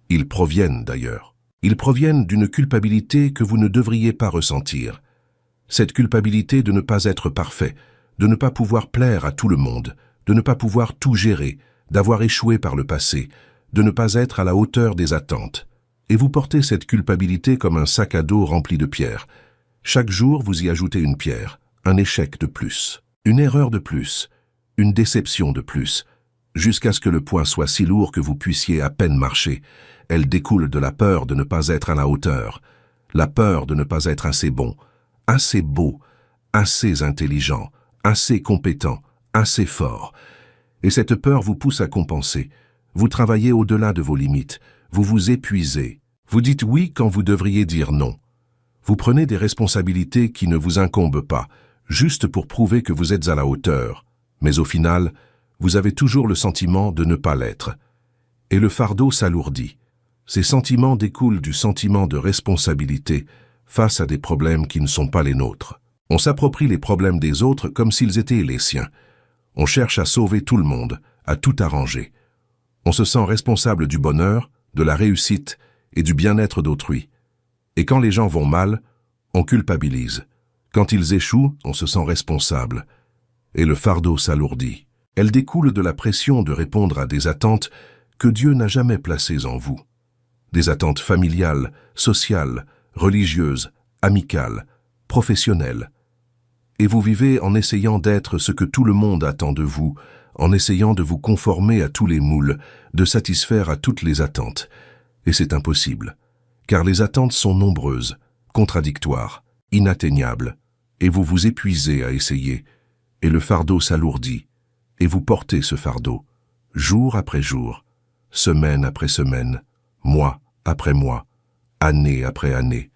A: Ils proviennent d'ailleurs. Ils proviennent d'une culpabilité que vous ne devriez pas ressentir. Cette culpabilité de ne pas être parfait, de ne pas pouvoir plaire à tout le monde, de ne pas pouvoir tout gérer, d'avoir échoué par le passé, de ne pas être à la hauteur des attentes. Et vous portez cette culpabilité comme un sac à dos rempli de pierres. Chaque jour, vous y ajoutez une pierre, un échec de plus, une erreur de plus, une déception de plus, jusqu'à ce que le poids soit si lourd que vous puissiez à peine marcher. Elle découle de la peur de ne pas être à la hauteur, la peur de ne pas être assez bon, assez beau, assez intelligent, assez compétent, assez fort. Et cette peur vous pousse à compenser. Vous travaillez au-delà de vos limites. Vous vous épuisez. Vous dites oui quand vous devriez dire non. Vous prenez des responsabilités qui ne vous incombent pas, juste pour prouver que vous êtes à la hauteur. Mais au final, vous avez toujours le sentiment de ne pas l'être. Et le fardeau s'alourdit. Ces sentiments découlent du sentiment de responsabilité face à des problèmes qui ne sont pas les nôtres. On s'approprie les problèmes des autres comme s'ils étaient les siens. On cherche à sauver tout le monde, à tout arranger. On se sent responsable du bonheur, de la réussite et du bien-être d'autrui. Et quand les gens vont mal, on culpabilise. Quand ils échouent, on se sent responsable. Et le fardeau s'alourdit. Elle découle de la pression de répondre à des attentes que Dieu n'a jamais placées en vous. Des attentes familiales, sociales, religieuses, amicales, professionnelles. Et vous vivez en essayant d'être ce que tout le monde attend de vous, en essayant de vous conformer à tous les moules, de satisfaire à toutes les attentes. Et c'est impossible, car les attentes sont nombreuses, contradictoires, inatteignables, et vous vous épuisez à essayer, et le fardeau s'alourdit, et vous portez ce fardeau, jour après jour, semaine après semaine, mois après mois, année après année,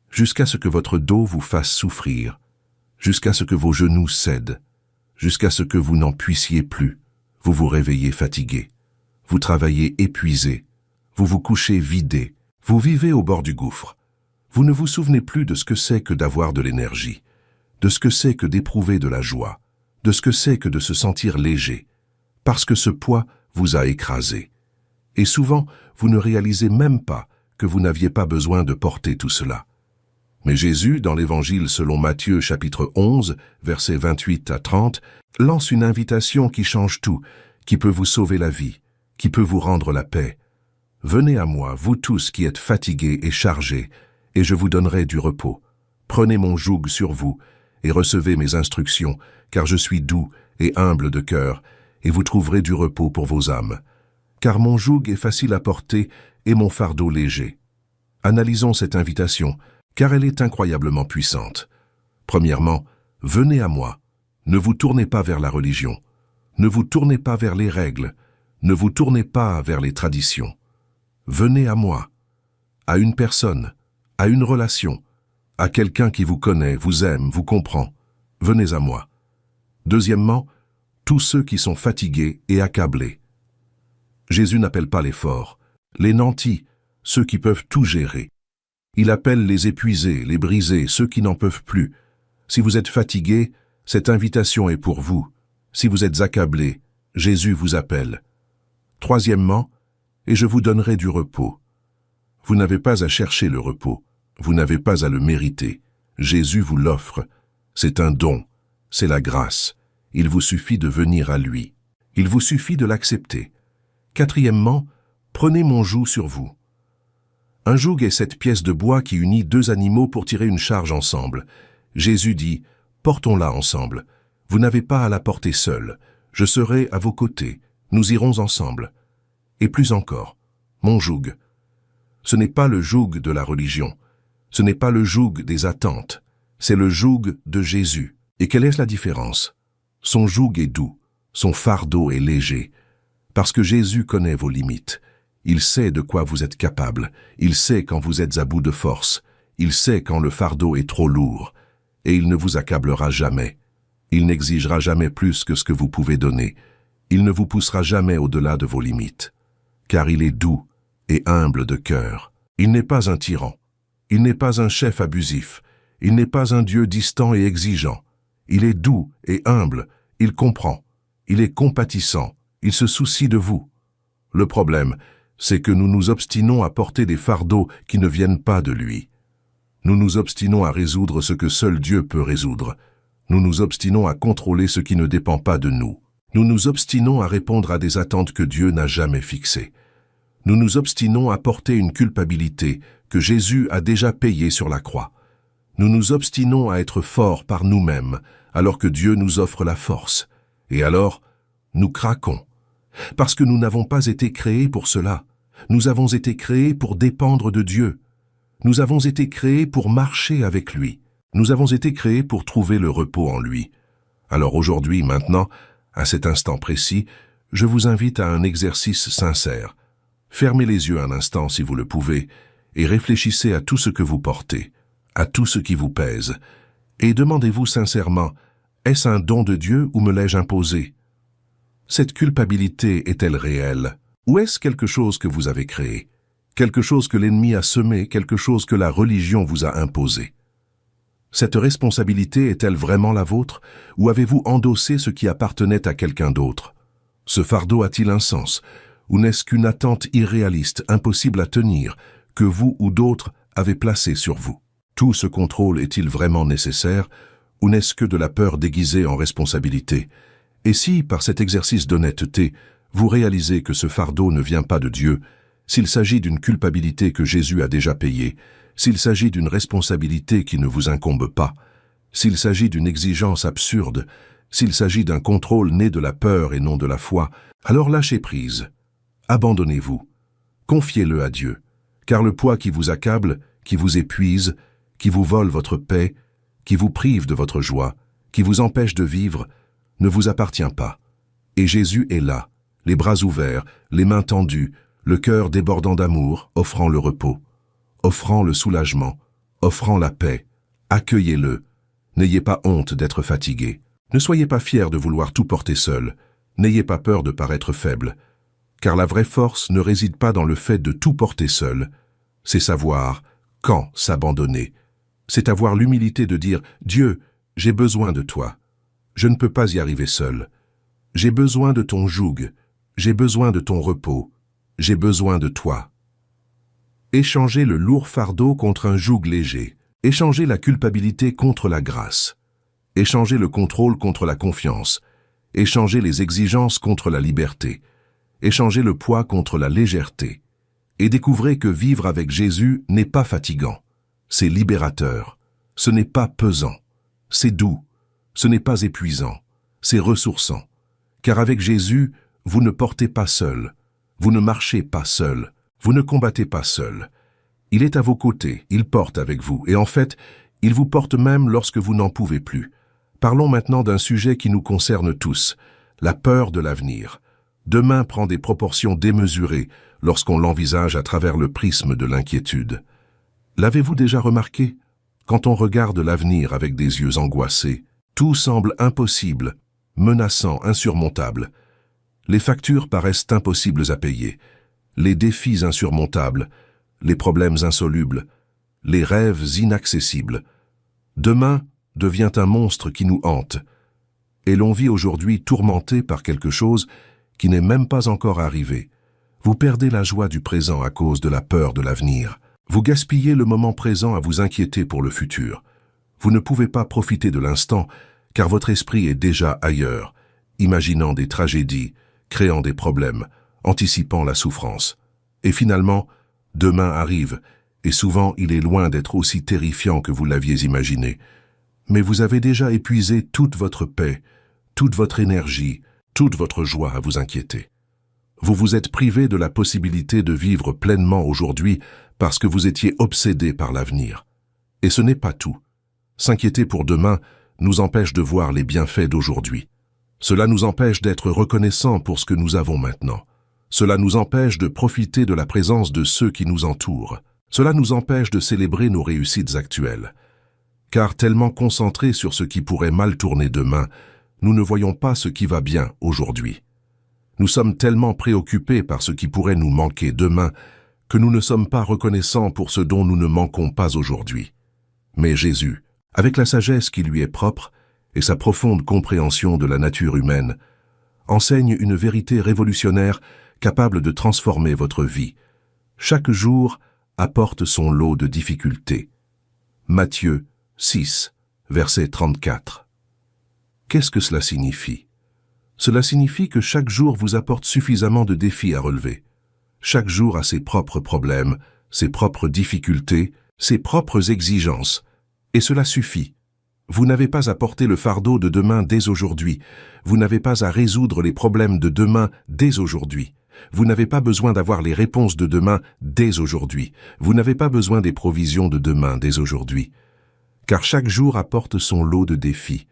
A: jusqu'à ce que votre dos vous fasse souffrir, jusqu'à ce que vos genoux cèdent, jusqu'à ce que vous n'en puissiez plus, vous vous réveillez fatigué, vous travaillez épuisé, vous vous couchez vidé, vous vivez au bord du gouffre. Vous ne vous souvenez plus de ce que c'est que d'avoir de l'énergie, de ce que c'est que d'éprouver de la joie, de ce que c'est que de se sentir léger, parce que ce poids vous a écrasé. Et souvent, vous ne réalisez même pas que vous n'aviez pas besoin de porter tout cela. Mais Jésus, dans l'Évangile selon Matthieu chapitre 11, versets 28 à 30, lance une invitation qui change tout, qui peut vous sauver la vie, qui peut vous rendre la paix. « Venez à moi, vous tous qui êtes fatigués et chargés, et je vous donnerai du repos. Prenez mon joug sur vous, et recevez mes instructions, car je suis doux et humble de cœur, et vous trouverez du repos pour vos âmes. Car mon joug est facile à porter et mon fardeau léger. » Analysons cette invitation, car elle est incroyablement puissante. Premièrement, venez à moi. Ne vous tournez pas vers la religion. Ne vous tournez pas vers les règles. Ne vous tournez pas vers les traditions. Venez à moi. À une personne, à une relation, à quelqu'un qui vous connaît, vous aime, vous comprend. Venez à moi. Deuxièmement, tous ceux qui sont fatigués et accablés. Jésus n'appelle pas les forts, les nantis, ceux qui peuvent tout gérer. Il appelle les épuisés, les brisés, ceux qui n'en peuvent plus. Si vous êtes fatigué, cette invitation est pour vous. Si vous êtes accablé, Jésus vous appelle. Troisièmement, et je vous donnerai du repos. Vous n'avez pas à chercher le repos, vous n'avez pas à le mériter. Jésus vous l'offre. C'est un don, c'est la grâce. Il vous suffit de venir à lui. Il vous suffit de l'accepter. Quatrièmement, prenez mon joug sur vous. Un joug est cette pièce de bois qui unit deux animaux pour tirer une charge ensemble. Jésus dit, portons-la ensemble. Vous n'avez pas à la porter seul. Je serai à vos côtés. Nous irons ensemble. Et plus encore, mon joug. Ce n'est pas le joug de la religion. Ce n'est pas le joug des attentes. C'est le joug de Jésus. Et quelle est la différence? Son joug est doux. Son fardeau est léger. Parce que Jésus connaît vos limites. Il sait de quoi vous êtes capable. Il sait quand vous êtes à bout de force. Il sait quand le fardeau est trop lourd. Et il ne vous accablera jamais. Il n'exigera jamais plus que ce que vous pouvez donner. Il ne vous poussera jamais au-delà de vos limites. Car il est doux et humble de cœur. Il n'est pas un tyran. Il n'est pas un chef abusif. Il n'est pas un Dieu distant et exigeant. Il est doux et humble. Il comprend. Il est compatissant. Il se soucie de vous. Le problème, c'est que nous nous obstinons à porter des fardeaux qui ne viennent pas de lui. Nous nous obstinons à résoudre ce que seul Dieu peut résoudre. Nous nous obstinons à contrôler ce qui ne dépend pas de nous. Nous nous obstinons à répondre à des attentes que Dieu n'a jamais fixées. Nous nous obstinons à porter une culpabilité que Jésus a déjà payée sur la croix. Nous nous obstinons à être forts par nous-mêmes, alors que Dieu nous offre la force. Et alors, nous craquons. Parce que nous n'avons pas été créés pour cela. Nous avons été créés pour dépendre de Dieu. Nous avons été créés pour marcher avec lui. Nous avons été créés pour trouver le repos en lui. Alors aujourd'hui, maintenant, À cet instant précis, je vous invite à un exercice sincère. Fermez les yeux un instant si vous le pouvez et réfléchissez à tout ce que vous portez, à tout ce qui vous pèse, et demandez-vous sincèrement, est-ce un don de Dieu ou me l'ai-je imposé? Cette culpabilité est-elle réelle? Ou est-ce quelque chose que vous avez créé? Quelque chose que l'ennemi a semé, quelque chose que la religion vous a imposé? Cette responsabilité est-elle vraiment la vôtre, ou avez-vous endossé ce qui appartenait à quelqu'un d'autre? Ce fardeau a-t-il un sens, ou n'est-ce qu'une attente irréaliste, impossible à tenir, que vous ou d'autres avez placée sur vous? Tout ce contrôle est-il vraiment nécessaire, ou n'est-ce que de la peur déguisée en responsabilité? Et si, par cet exercice d'honnêteté, vous réalisez que ce fardeau ne vient pas de Dieu, s'il s'agit d'une culpabilité que Jésus a déjà payée, s'il s'agit d'une responsabilité qui ne vous incombe pas, s'il s'agit d'une exigence absurde, s'il s'agit d'un contrôle né de la peur et non de la foi, alors lâchez prise. Abandonnez-vous. Confiez-le à Dieu, car le poids qui vous accable, qui vous épuise, qui vous vole votre paix, qui vous prive de votre joie, qui vous empêche de vivre, ne vous appartient pas. Et Jésus est là, les bras ouverts, les mains tendues, le cœur débordant d'amour, offrant le repos, offrant le soulagement, offrant la paix. Accueillez-le. N'ayez pas honte d'être fatigué. Ne soyez pas fiers de vouloir tout porter seul. N'ayez pas peur de paraître faible. Car la vraie force ne réside pas dans le fait de tout porter seul. C'est savoir quand s'abandonner. C'est avoir l'humilité de dire « Dieu, j'ai besoin de toi. Je ne peux pas y arriver seul. J'ai besoin de ton joug. J'ai besoin de ton repos. J'ai besoin de toi. » Échangez le lourd fardeau contre un joug léger. Échangez la culpabilité contre la grâce. Échangez le contrôle contre la confiance. Échangez les exigences contre la liberté. Échangez le poids contre la légèreté. Et découvrez que vivre avec Jésus n'est pas fatigant. C'est libérateur. Ce n'est pas pesant. C'est doux. Ce n'est pas épuisant. C'est ressourçant. Car avec Jésus, vous ne portez pas seul. Vous ne marchez pas seul. Vous ne combattez pas seul. Il est à vos côtés, il porte avec vous, et en fait, il vous porte même lorsque vous n'en pouvez plus. Parlons maintenant d'un sujet qui nous concerne tous, la peur de l'avenir. Demain prend des proportions démesurées lorsqu'on l'envisage à travers le prisme de l'inquiétude. L'avez-vous déjà remarqué? Quand on regarde l'avenir avec des yeux angoissés, tout semble impossible, menaçant, insurmontable. Les factures paraissent impossibles à payer, les défis insurmontables, les problèmes insolubles, les rêves inaccessibles. Demain devient un monstre qui nous hante, et l'on vit aujourd'hui tourmenté par quelque chose qui n'est même pas encore arrivé. Vous perdez la joie du présent à cause de la peur de l'avenir. Vous gaspillez le moment présent à vous inquiéter pour le futur. Vous ne pouvez pas profiter de l'instant, car votre esprit est déjà ailleurs, imaginant des tragédies, créant des problèmes, anticipant la souffrance. Et finalement, demain arrive, et souvent il est loin d'être aussi terrifiant que vous l'aviez imaginé. Mais vous avez déjà épuisé toute votre paix, toute votre énergie, toute votre joie à vous inquiéter. Vous vous êtes privé de la possibilité de vivre pleinement aujourd'hui parce que vous étiez obsédé par l'avenir. Et ce n'est pas tout. S'inquiéter pour demain nous empêche de voir les bienfaits d'aujourd'hui. Cela nous empêche d'être reconnaissants pour ce que nous avons maintenant. Cela nous empêche de profiter de la présence de ceux qui nous entourent. Cela nous empêche de célébrer nos réussites actuelles. Car tellement concentrés sur ce qui pourrait mal tourner demain, nous ne voyons pas ce qui va bien aujourd'hui. Nous sommes tellement préoccupés par ce qui pourrait nous manquer demain que nous ne sommes pas reconnaissants pour ce dont nous ne manquons pas aujourd'hui. Mais Jésus, avec la sagesse qui lui est propre et sa profonde compréhension de la nature humaine, enseigne une vérité révolutionnaire capable de transformer votre vie. Chaque jour apporte son lot de difficultés. Matthieu 6, verset 34. Qu'est-ce que cela signifie? Cela signifie que chaque jour vous apporte suffisamment de défis à relever. Chaque jour a ses propres problèmes, ses propres difficultés, ses propres exigences. Et cela suffit. Vous n'avez pas à porter le fardeau de demain dès aujourd'hui. Vous n'avez pas à résoudre les problèmes de demain dès aujourd'hui. Vous n'avez pas besoin d'avoir les réponses de demain dès aujourd'hui. Vous n'avez pas besoin des provisions de demain dès aujourd'hui. Car chaque jour apporte son lot de défis.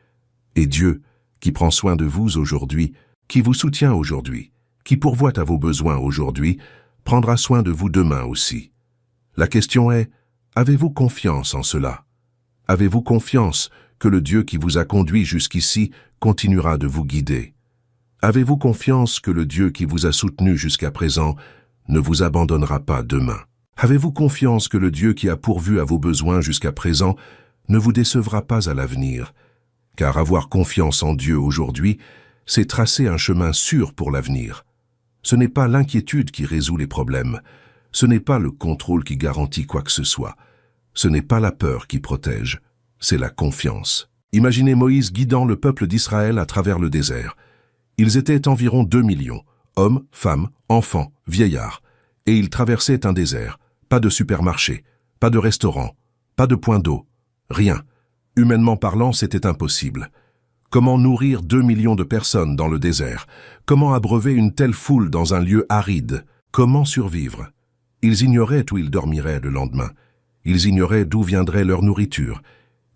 A: Et Dieu, qui prend soin de vous aujourd'hui, qui vous soutient aujourd'hui, qui pourvoit à vos besoins aujourd'hui, prendra soin de vous demain aussi. La question est, avez-vous confiance en cela? Avez-vous confiance que le Dieu qui vous a conduit jusqu'ici continuera de vous guider? Avez-vous confiance que le Dieu qui vous a soutenu jusqu'à présent ne vous abandonnera pas demain? Avez-vous confiance que le Dieu qui a pourvu à vos besoins jusqu'à présent ne vous décevra pas à l'avenir? Car avoir confiance en Dieu aujourd'hui, c'est tracer un chemin sûr pour l'avenir. Ce n'est pas l'inquiétude qui résout les problèmes, ce n'est pas le contrôle qui garantit quoi que ce soit, ce n'est pas la peur qui protège, c'est la confiance. Imaginez Moïse guidant le peuple d'Israël à travers le désert. Ils étaient environ 2 millions, hommes, femmes, enfants, vieillards, et ils traversaient un désert. Pas de supermarché, pas de restaurant, pas de point d'eau, rien. Humainement parlant, c'était impossible. Comment nourrir 2 millions de personnes dans le désert? Comment abreuver une telle foule dans un lieu aride? Comment survivre? Ils ignoraient où ils dormiraient le lendemain. Ils ignoraient d'où viendrait leur nourriture.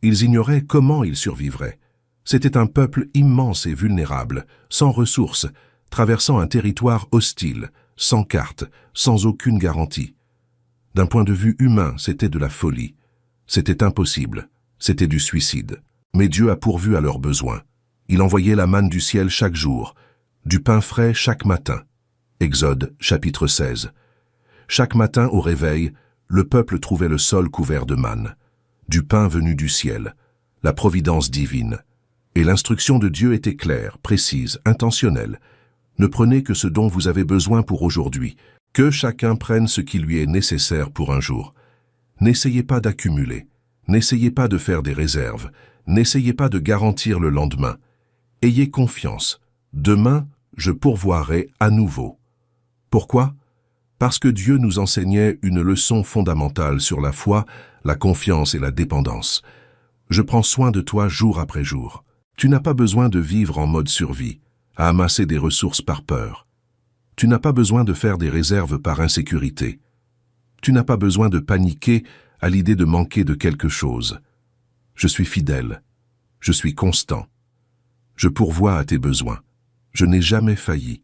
A: Ils ignoraient comment ils survivraient. C'était un peuple immense et vulnérable, sans ressources, traversant un territoire hostile, sans carte, sans aucune garantie. D'un point de vue humain, c'était de la folie. C'était impossible. C'était du suicide. Mais Dieu a pourvu à leurs besoins. Il envoyait la manne du ciel chaque jour, du pain frais chaque matin. Exode, chapitre 16. Chaque matin au réveil, le peuple trouvait le sol couvert de manne, du pain venu du ciel, la providence divine. Et l'instruction de Dieu était claire, précise, intentionnelle. Ne prenez que ce dont vous avez besoin pour aujourd'hui. Que chacun prenne ce qui lui est nécessaire pour un jour. N'essayez pas d'accumuler, n'essayez pas de faire des réserves, n'essayez pas de garantir le lendemain. Ayez confiance. Demain, je pourvoirai à nouveau. Pourquoi? Parce que Dieu nous enseignait une leçon fondamentale sur la foi, la confiance et la dépendance. Je prends soin de toi jour après jour. Tu n'as pas besoin de vivre en mode survie, à amasser des ressources par peur. Tu n'as pas besoin de faire des réserves par insécurité. Tu n'as pas besoin de paniquer à l'idée de manquer de quelque chose. Je suis fidèle. Je suis constant. Je pourvois à tes besoins. Je n'ai jamais failli.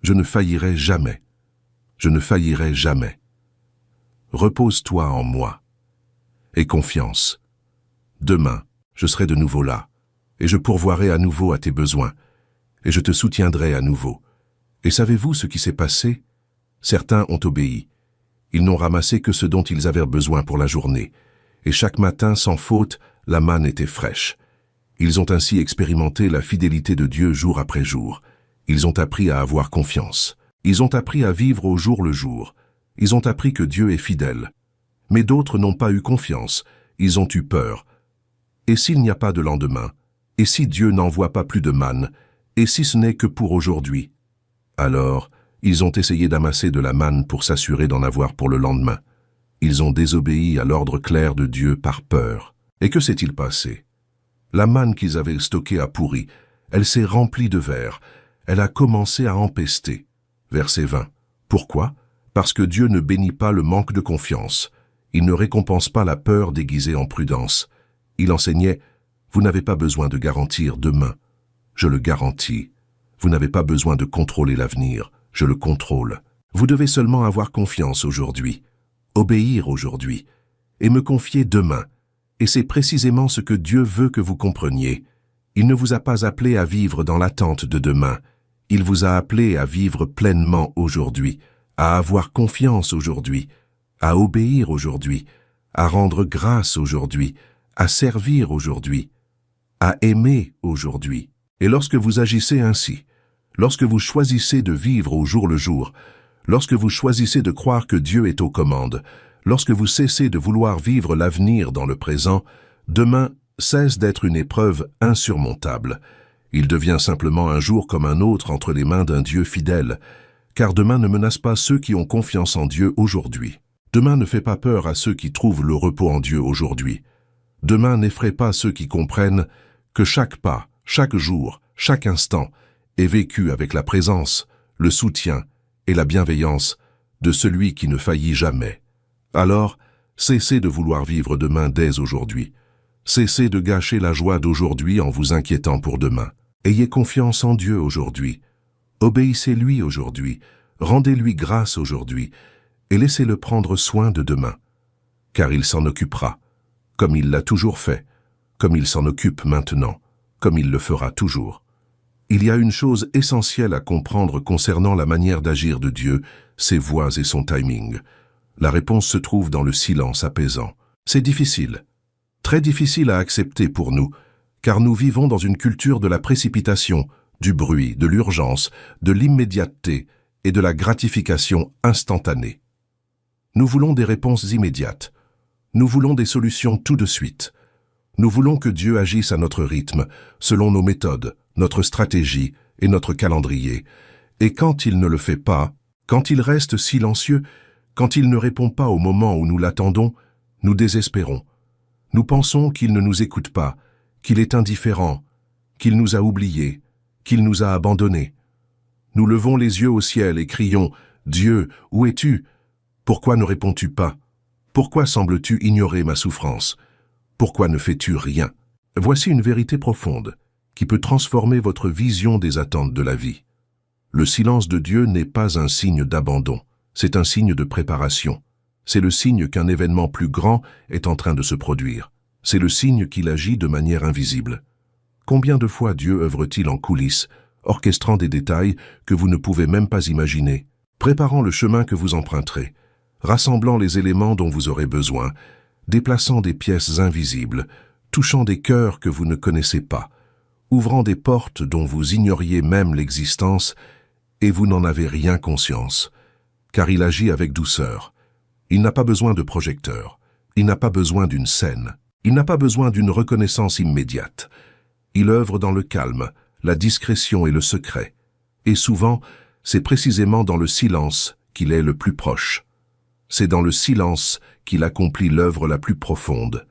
A: Je ne faillirai jamais. Je ne faillirai jamais. Repose-toi en moi. Aie confiance. Demain, je serai de nouveau là, et je pourvoirai à nouveau à tes besoins, et je te soutiendrai à nouveau. Et savez-vous ce qui s'est passé? Certains ont obéi. Ils n'ont ramassé que ce dont ils avaient besoin pour la journée. Et chaque matin, sans faute, la manne était fraîche. Ils ont ainsi expérimenté la fidélité de Dieu jour après jour. Ils ont appris à avoir confiance. Ils ont appris à vivre au jour le jour. Ils ont appris que Dieu est fidèle. Mais d'autres n'ont pas eu confiance. Ils ont eu peur. Et s'il n'y a pas de lendemain? Et si Dieu n'envoie pas plus de manne? Et si ce n'est que pour aujourd'hui? Alors, ils ont essayé d'amasser de la manne pour s'assurer d'en avoir pour le lendemain. Ils ont désobéi à l'ordre clair de Dieu par peur. Et que s'est-il passé? La manne qu'ils avaient stockée a pourri. Elle s'est remplie de vers. Elle a commencé à empester. Verset 20. Pourquoi? Parce que Dieu ne bénit pas le manque de confiance. Il ne récompense pas la peur déguisée en prudence. Il enseignait, vous n'avez pas besoin de garantir demain. Je le garantis. Vous n'avez pas besoin de contrôler l'avenir. Je le contrôle. Vous devez seulement avoir confiance aujourd'hui, obéir aujourd'hui, et me confier demain. Et c'est précisément ce que Dieu veut que vous compreniez. Il ne vous a pas appelé à vivre dans l'attente de demain. Il vous a appelé à vivre pleinement aujourd'hui, à avoir confiance aujourd'hui, à obéir aujourd'hui, à rendre grâce aujourd'hui, à servir aujourd'hui, à aimer aujourd'hui. Et lorsque vous agissez ainsi, lorsque vous choisissez de vivre au jour le jour, lorsque vous choisissez de croire que Dieu est aux commandes, lorsque vous cessez de vouloir vivre l'avenir dans le présent, demain cesse d'être une épreuve insurmontable. Il devient simplement un jour comme un autre entre les mains d'un Dieu fidèle, car demain ne menace pas ceux qui ont confiance en Dieu aujourd'hui. Demain ne fait pas peur à ceux qui trouvent le repos en Dieu aujourd'hui. Demain n'effraie pas ceux qui comprennent que chaque pas, chaque jour, chaque instant est vécu avec la présence, le soutien et la bienveillance de celui qui ne faillit jamais. Alors, cessez de vouloir vivre demain dès aujourd'hui. Cessez de gâcher la joie d'aujourd'hui en vous inquiétant pour demain. Ayez confiance en Dieu aujourd'hui. Obéissez-lui aujourd'hui. Rendez-lui grâce aujourd'hui. Et laissez-le prendre soin de demain. Car il s'en occupera, comme il l'a toujours fait, comme il s'en occupe maintenant, comme il le fera toujours. Il y a une chose essentielle à comprendre concernant la manière d'agir de Dieu, ses voies et son timing. La réponse se trouve dans le silence apaisant. C'est difficile, très difficile à accepter pour nous, car nous vivons dans une culture de la précipitation, du bruit, de l'urgence, de l'immédiateté et de la gratification instantanée. Nous voulons des réponses immédiates. Nous voulons des solutions tout de suite. Nous voulons que Dieu agisse à notre rythme, selon nos méthodes, notre stratégie et notre calendrier. Et quand il ne le fait pas, quand il reste silencieux, quand il ne répond pas au moment où nous l'attendons, nous désespérons. Nous pensons qu'il ne nous écoute pas, qu'il est indifférent, qu'il nous a oubliés, qu'il nous a abandonnés. Nous levons les yeux au ciel et crions « Dieu, où es-tu? Pourquoi ne réponds-tu pas? Pourquoi sembles-tu ignorer ma souffrance? Pourquoi ne fais-tu rien ?» Voici une vérité profonde qui peut transformer votre vision des attentes de la vie. Le silence de Dieu n'est pas un signe d'abandon, c'est un signe de préparation. C'est le signe qu'un événement plus grand est en train de se produire. C'est le signe qu'il agit de manière invisible. Combien de fois Dieu œuvre-t-il en coulisses, orchestrant des détails que vous ne pouvez même pas imaginer, préparant le chemin que vous emprunterez, rassemblant les éléments dont vous aurez besoin, déplaçant des pièces invisibles, touchant des cœurs que vous ne connaissez pas, ouvrant des portes dont vous ignoriez même l'existence et vous n'en avez rien conscience, car il agit avec douceur. Il n'a pas besoin de projecteur, il n'a pas besoin d'une scène, il n'a pas besoin d'une reconnaissance immédiate. Il œuvre dans le calme, la discrétion et le secret. Et souvent, c'est précisément dans le silence qu'il est le plus proche. C'est dans le silence qu'il accomplit l'œuvre la plus profonde.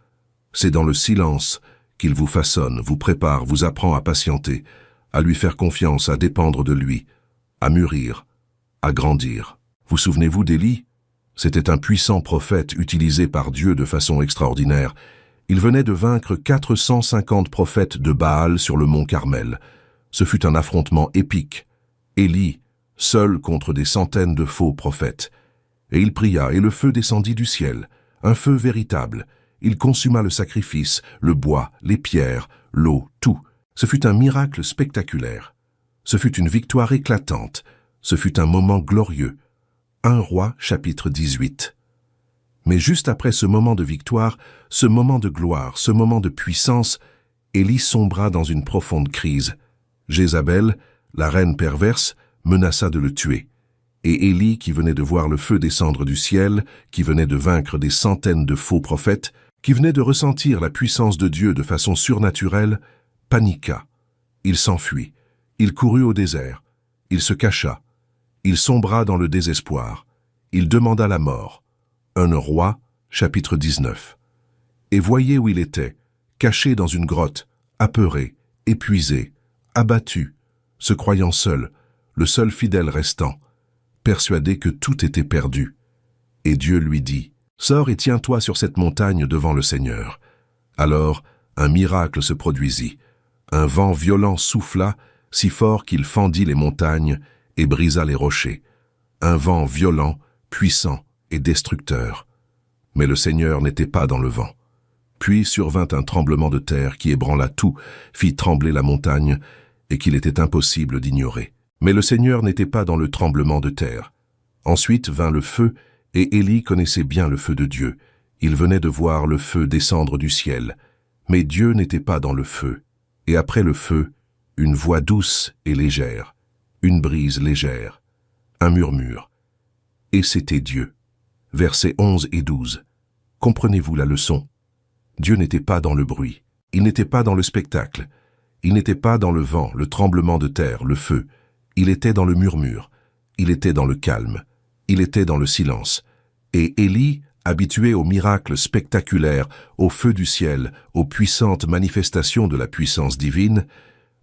A: C'est dans le silence qu'il vous façonne, vous prépare, vous apprend à patienter, à lui faire confiance, à dépendre de lui, à mûrir, à grandir. Vous souvenez-vous d'Élie? C'était un puissant prophète utilisé par Dieu de façon extraordinaire. Il venait de vaincre 450 prophètes de Baal sur le mont Carmel. Ce fut un affrontement épique. Élie, seul contre des centaines de faux prophètes. Et il pria, et le feu descendit du ciel, un feu véritable. Il consuma le sacrifice, le bois, les pierres, l'eau, tout. Ce fut un miracle spectaculaire. Ce fut une victoire éclatante. Ce fut un moment glorieux. 1 Roi, chapitre 18. Mais juste après ce moment de victoire, ce moment de gloire, ce moment de puissance, Élie sombra dans une profonde crise. Jézabel, la reine perverse, menaça de le tuer. Et Élie, qui venait de voir le feu descendre du ciel, qui venait de vaincre des centaines de faux prophètes, qui venait de ressentir la puissance de Dieu de façon surnaturelle, paniqua. Il s'enfuit. Il courut au désert. Il se cacha. Il sombra dans le désespoir. Il demanda la mort. 1 Roi, chapitre 19. Et voyez où il était, caché dans une grotte, apeuré, épuisé, abattu, se croyant seul, le seul fidèle restant, persuadé que tout était perdu. Et Dieu lui dit, « Sors et tiens-toi sur cette montagne devant le Seigneur. » Alors, un miracle se produisit. Un vent violent souffla, si fort qu'il fendit les montagnes et brisa les rochers. Un vent violent, puissant et destructeur. Mais le Seigneur n'était pas dans le vent. Puis survint un tremblement de terre qui ébranla tout, fit trembler la montagne, et qu'il était impossible d'ignorer. Mais le Seigneur n'était pas dans le tremblement de terre. Ensuite vint le feu, et Élie connaissait bien le feu de Dieu. Il venait de voir le feu descendre du ciel. Mais Dieu n'était pas dans le feu. Et après le feu, une voix douce et légère, une brise légère, un murmure. Et c'était Dieu. Versets 11 et 12. Comprenez-vous la leçon? Dieu n'était pas dans le bruit. Il n'était pas dans le spectacle. Il n'était pas dans le vent, le tremblement de terre, le feu. Il était dans le murmure. Il était dans le calme. Il était dans le silence. Et Élie, habitué aux miracles spectaculaires, au feu du ciel, aux puissantes manifestations de la puissance divine,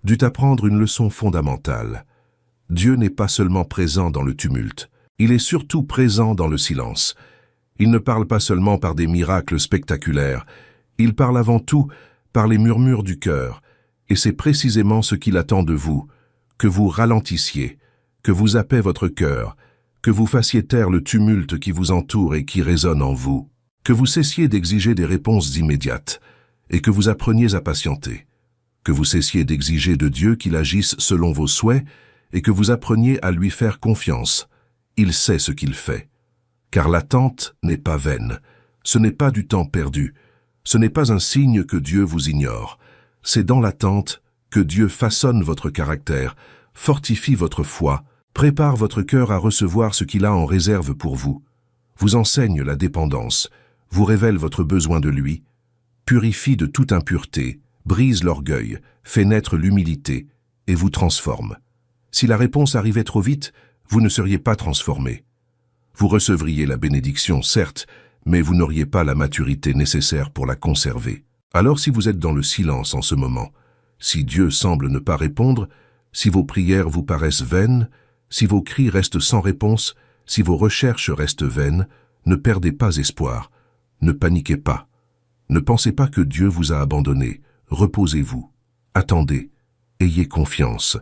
A: dut apprendre une leçon fondamentale. Dieu n'est pas seulement présent dans le tumulte. Il est surtout présent dans le silence. Il ne parle pas seulement par des miracles spectaculaires. Il parle avant tout par les murmures du cœur. Et c'est précisément ce qu'il attend de vous, que vous ralentissiez, que vous apaisez votre cœur, que vous fassiez taire le tumulte qui vous entoure et qui résonne en vous, que vous cessiez d'exiger des réponses immédiates et que vous appreniez à patienter, que vous cessiez d'exiger de Dieu qu'il agisse selon vos souhaits et que vous appreniez à lui faire confiance. Il sait ce qu'il fait. Car l'attente n'est pas vaine, ce n'est pas du temps perdu, ce n'est pas un signe que Dieu vous ignore. C'est dans l'attente que Dieu façonne votre caractère, fortifie votre foi, prépare votre cœur à recevoir ce qu'il a en réserve pour vous, vous enseigne la dépendance, vous révèle votre besoin de lui, purifie de toute impureté, brise l'orgueil, fait naître l'humilité et vous transforme. Si la réponse arrivait trop vite, vous ne seriez pas transformé. Vous recevriez la bénédiction, certes, mais vous n'auriez pas la maturité nécessaire pour la conserver. Alors si vous êtes dans le silence en ce moment, si Dieu semble ne pas répondre, si vos prières vous paraissent vaines, si vos cris restent sans réponse, si vos recherches restent vaines, ne perdez pas espoir, ne paniquez pas. Ne pensez pas que Dieu vous a abandonné, reposez-vous, attendez, ayez confiance,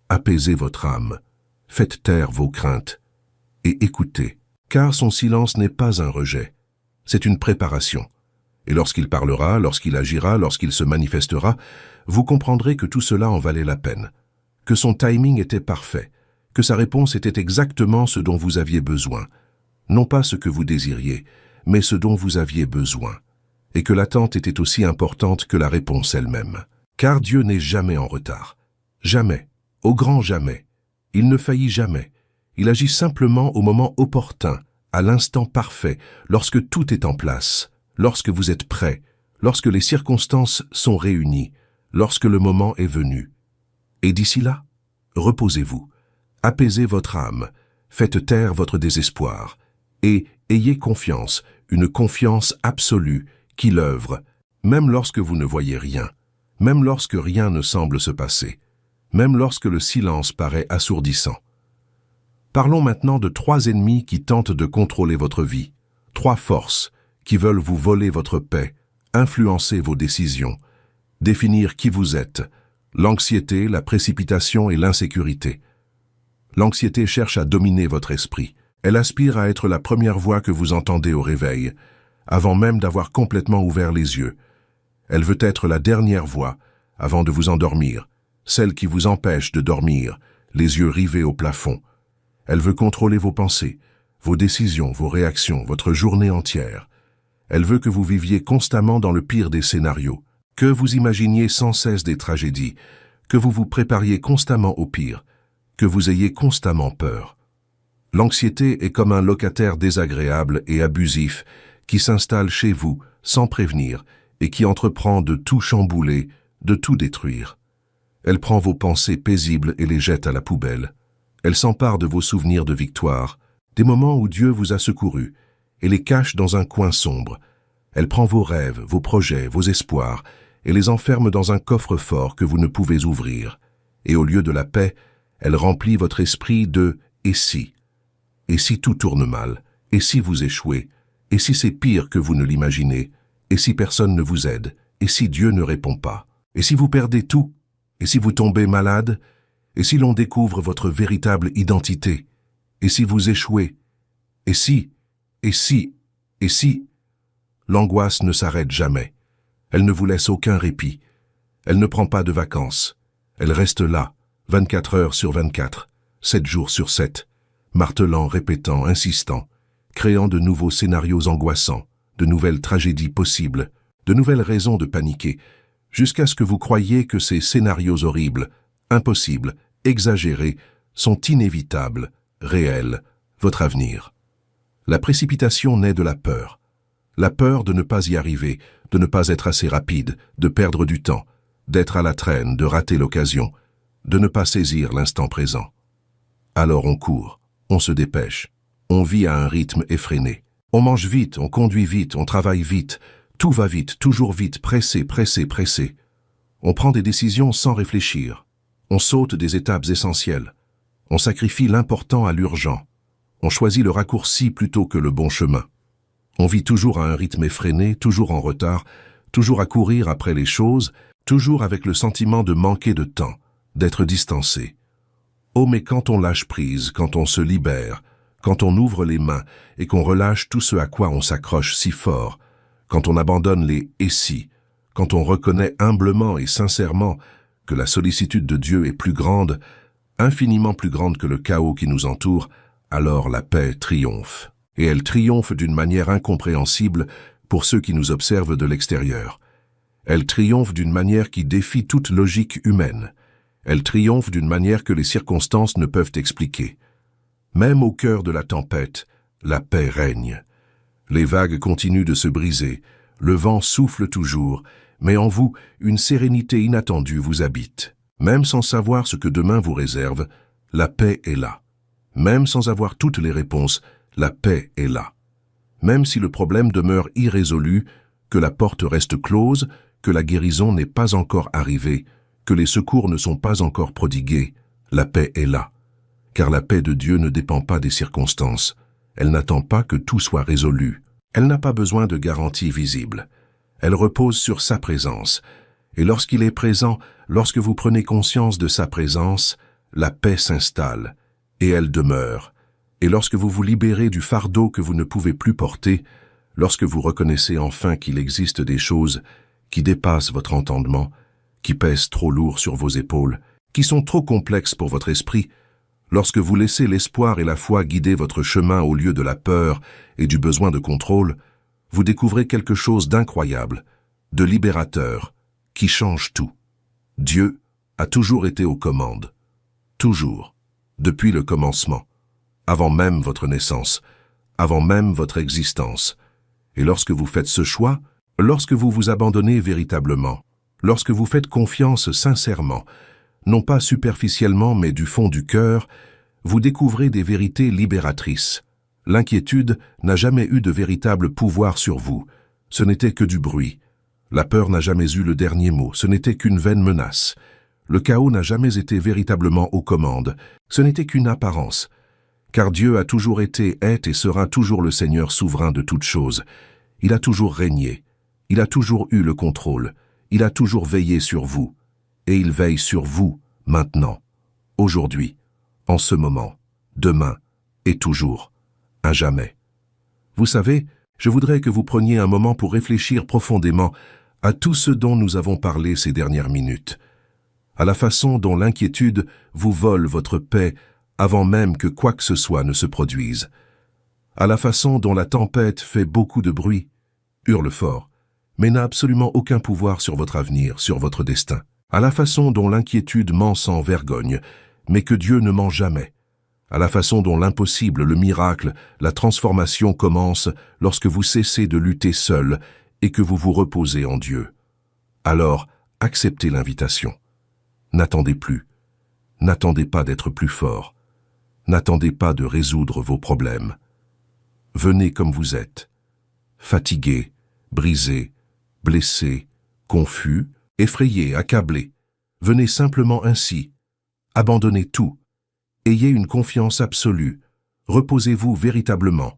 A: apaisez votre âme, faites taire vos craintes et écoutez, car son silence n'est pas un rejet, c'est une préparation. Et lorsqu'il parlera, lorsqu'il agira, lorsqu'il se manifestera, vous comprendrez que tout cela en valait la peine, que son timing était parfait, que sa réponse était exactement ce dont vous aviez besoin, non pas ce que vous désiriez, mais ce dont vous aviez besoin, et que l'attente était aussi importante que la réponse elle-même. Car Dieu n'est jamais en retard, jamais, au grand jamais, il ne faillit jamais, il agit simplement au moment opportun, à l'instant parfait, lorsque tout est en place, lorsque vous êtes prêt, lorsque les circonstances sont réunies, lorsque le moment est venu. Et d'ici là, reposez-vous, apaisez votre âme, faites taire votre désespoir, et ayez confiance, une confiance absolue, qu'il œuvre, même lorsque vous ne voyez rien, même lorsque rien ne semble se passer, même lorsque le silence paraît assourdissant. Parlons maintenant de 3 ennemis qui tentent de contrôler votre vie, 3 forces qui veulent vous voler votre paix, influencer vos décisions, définir qui vous êtes, l'anxiété, la précipitation et l'insécurité. L'anxiété cherche à dominer votre esprit. Elle aspire à être la première voix que vous entendez au réveil, avant même d'avoir complètement ouvert les yeux. Elle veut être la dernière voix, avant de vous endormir, celle qui vous empêche de dormir, les yeux rivés au plafond. Elle veut contrôler vos pensées, vos décisions, vos réactions, votre journée entière. Elle veut que vous viviez constamment dans le pire des scénarios, que vous imaginiez sans cesse des tragédies, que vous vous prépariez constamment au pire, que vous ayez constamment peur. L'anxiété est comme un locataire désagréable et abusif qui s'installe chez vous sans prévenir et qui entreprend de tout chambouler, de tout détruire. Elle prend vos pensées paisibles et les jette à la poubelle. Elle s'empare de vos souvenirs de victoire, des moments où Dieu vous a secouru, et les cache dans un coin sombre. Elle prend vos rêves, vos projets, vos espoirs, et les enferme dans un coffre-fort que vous ne pouvez ouvrir. Et au lieu de la paix, elle remplit votre esprit de « et si ». Et si tout tourne mal, et si vous échouez, et si c'est pire que vous ne l'imaginez, et si personne ne vous aide, et si Dieu ne répond pas, et si vous perdez tout, et si vous tombez malade, et si l'on découvre votre véritable identité, et si vous échouez, et si, l'angoisse ne s'arrête jamais. Elle ne vous laisse aucun répit. Elle ne prend pas de vacances. Elle reste là, 24 heures sur 24, 7 jours sur 7, martelant, répétant, insistant, créant de nouveaux scénarios angoissants, de nouvelles tragédies possibles, de nouvelles raisons de paniquer, jusqu'à ce que vous croyiez que ces scénarios horribles, impossibles, exagérés, sont inévitables, réels, votre avenir. La précipitation naît de la peur de ne pas y arriver, de ne pas être assez rapide, de perdre du temps, d'être à la traîne, de rater l'occasion, de ne pas saisir l'instant présent. Alors on court, on se dépêche, on vit à un rythme effréné. On mange vite, on conduit vite, on travaille vite, tout va vite, toujours vite, pressé, pressé, pressé. On prend des décisions sans réfléchir. On saute des étapes essentielles. On sacrifie l'important à l'urgent. On choisit le raccourci plutôt que le bon chemin. On vit toujours à un rythme effréné, toujours en retard, toujours à courir après les choses, toujours avec le sentiment de manquer de temps, d'être distancé. Oh, mais quand on lâche prise, quand on se libère, quand on ouvre les mains et qu'on relâche tout ce à quoi on s'accroche si fort, quand on abandonne les « et si », quand on reconnaît humblement et sincèrement que la sollicitude de Dieu est plus grande, infiniment plus grande que le chaos qui nous entoure, alors la paix triomphe. Et elle triomphe d'une manière incompréhensible pour ceux qui nous observent de l'extérieur. Elle triomphe d'une manière qui défie toute logique humaine. Elle triomphe d'une manière que les circonstances ne peuvent expliquer. Même au cœur de la tempête, la paix règne. Les vagues continuent de se briser, le vent souffle toujours, mais en vous, une sérénité inattendue vous habite. Même sans savoir ce que demain vous réserve, la paix est là. Même sans avoir toutes les réponses, la paix est là. Même si le problème demeure irrésolu, que la porte reste close, que la guérison n'est pas encore arrivée, que les secours ne sont pas encore prodigués, la paix est là. Car la paix de Dieu ne dépend pas des circonstances. Elle n'attend pas que tout soit résolu. Elle n'a pas besoin de garanties visibles. Elle repose sur sa présence. Et lorsqu'il est présent, lorsque vous prenez conscience de sa présence, la paix s'installe, et elle demeure. Et lorsque vous vous libérez du fardeau que vous ne pouvez plus porter, lorsque vous reconnaissez enfin qu'il existe des choses qui dépassent votre entendement, qui pèsent trop lourd sur vos épaules, qui sont trop complexes pour votre esprit, lorsque vous laissez l'espoir et la foi guider votre chemin au lieu de la peur et du besoin de contrôle, vous découvrez quelque chose d'incroyable, de libérateur, qui change tout. Dieu a toujours été aux commandes. Toujours. Depuis le commencement. Avant même votre naissance. Avant même votre existence. Et lorsque vous faites ce choix, lorsque vous vous abandonnez véritablement, lorsque vous faites confiance sincèrement, non pas superficiellement mais du fond du cœur, vous découvrez des vérités libératrices. L'inquiétude n'a jamais eu de véritable pouvoir sur vous. Ce n'était que du bruit. La peur n'a jamais eu le dernier mot. Ce n'était qu'une vaine menace. Le chaos n'a jamais été véritablement aux commandes. Ce n'était qu'une apparence. Car Dieu a toujours été, est et sera toujours le Seigneur souverain de toutes choses. Il a toujours régné. Il a toujours eu le contrôle. Il a toujours veillé sur vous. Et il veille sur vous, maintenant, aujourd'hui, en ce moment, demain et toujours, à jamais. Vous savez, je voudrais que vous preniez un moment pour réfléchir profondément à tout ce dont nous avons parlé ces dernières minutes, à la façon dont l'inquiétude vous vole votre paix avant même que quoi que ce soit ne se produise, à la façon dont la tempête fait beaucoup de bruit, hurle fort, mais n'a absolument aucun pouvoir sur votre avenir, sur votre destin, à la façon dont l'inquiétude ment sans vergogne, mais que Dieu ne ment jamais, à la façon dont l'impossible, le miracle, la transformation commence lorsque vous cessez de lutter seul et que vous vous reposez en Dieu. Alors, acceptez l'invitation. N'attendez plus. N'attendez pas d'être plus fort. N'attendez pas de résoudre vos problèmes. Venez comme vous êtes, fatigué, brisé, blessé, confus, effrayé, accablé. Venez simplement ainsi. Abandonnez tout. Ayez une confiance absolue. Reposez-vous véritablement.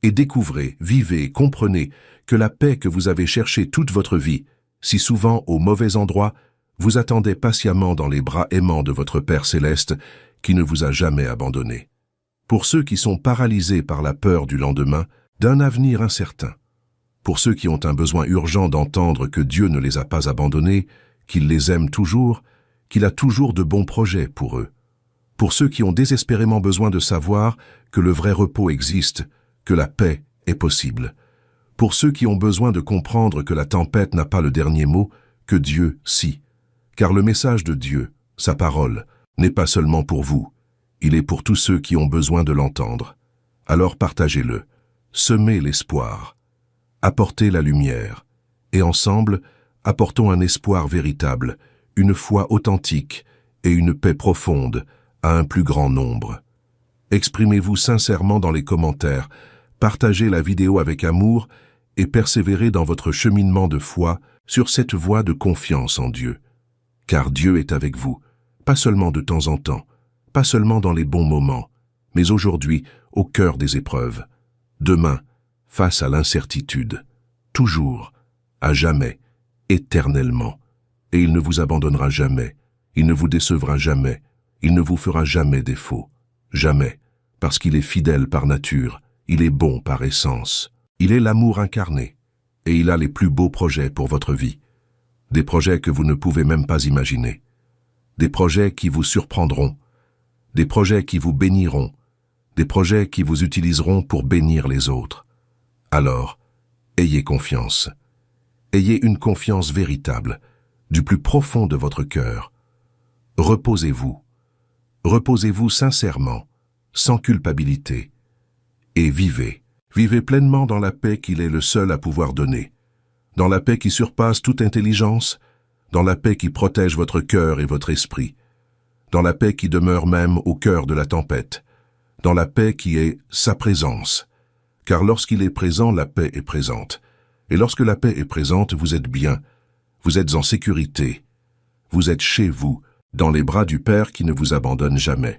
A: Et découvrez, vivez, comprenez que la paix que vous avez cherchée toute votre vie, si souvent au mauvais endroit, vous attendait patiemment dans les bras aimants de votre Père céleste qui ne vous a jamais abandonné. Pour ceux qui sont paralysés par la peur du lendemain, d'un avenir incertain, pour ceux qui ont un besoin urgent d'entendre que Dieu ne les a pas abandonnés, qu'il les aime toujours, qu'il a toujours de bons projets pour eux, pour ceux qui ont désespérément besoin de savoir que le vrai repos existe, que la paix est possible, pour ceux qui ont besoin de comprendre que la tempête n'a pas le dernier mot, que Dieu si, car le message de Dieu, sa parole, n'est pas seulement pour vous, il est pour tous ceux qui ont besoin de l'entendre. Alors partagez-le, semez l'espoir, apportez la lumière, et ensemble, apportons un espoir véritable, une foi authentique et une paix profonde à un plus grand nombre. Exprimez-vous sincèrement dans les commentaires, partagez la vidéo avec amour et persévérez dans votre cheminement de foi sur cette voie de confiance en Dieu. Car Dieu est avec vous, pas seulement de temps en temps, pas seulement dans les bons moments, mais aujourd'hui au cœur des épreuves, demain face à l'incertitude, toujours, à jamais, éternellement. et il ne vous abandonnera jamais, il ne vous décevra jamais, il ne vous fera jamais défaut. Jamais, parce qu'il est fidèle par nature, il est bon par essence. Il est l'amour incarné, et il a les plus beaux projets pour votre vie. Des projets que vous ne pouvez même pas imaginer. Des projets qui vous surprendront, des projets qui vous béniront, des projets qui vous utiliseront pour bénir les autres. Alors, ayez confiance. Ayez une confiance véritable, du plus profond de votre cœur. Reposez-vous. Reposez-vous sincèrement, sans culpabilité. Et vivez. Vivez pleinement dans la paix qu'il est le seul à pouvoir donner. Dans la paix qui surpasse toute intelligence, dans la paix qui protège votre cœur et votre esprit, dans la paix qui demeure même au cœur de la tempête, dans la paix qui est sa présence. Car lorsqu'il est présent, la paix est présente. Et lorsque la paix est présente, vous êtes bien, vous êtes en sécurité, vous êtes chez vous, dans les bras du Père qui ne vous abandonne jamais.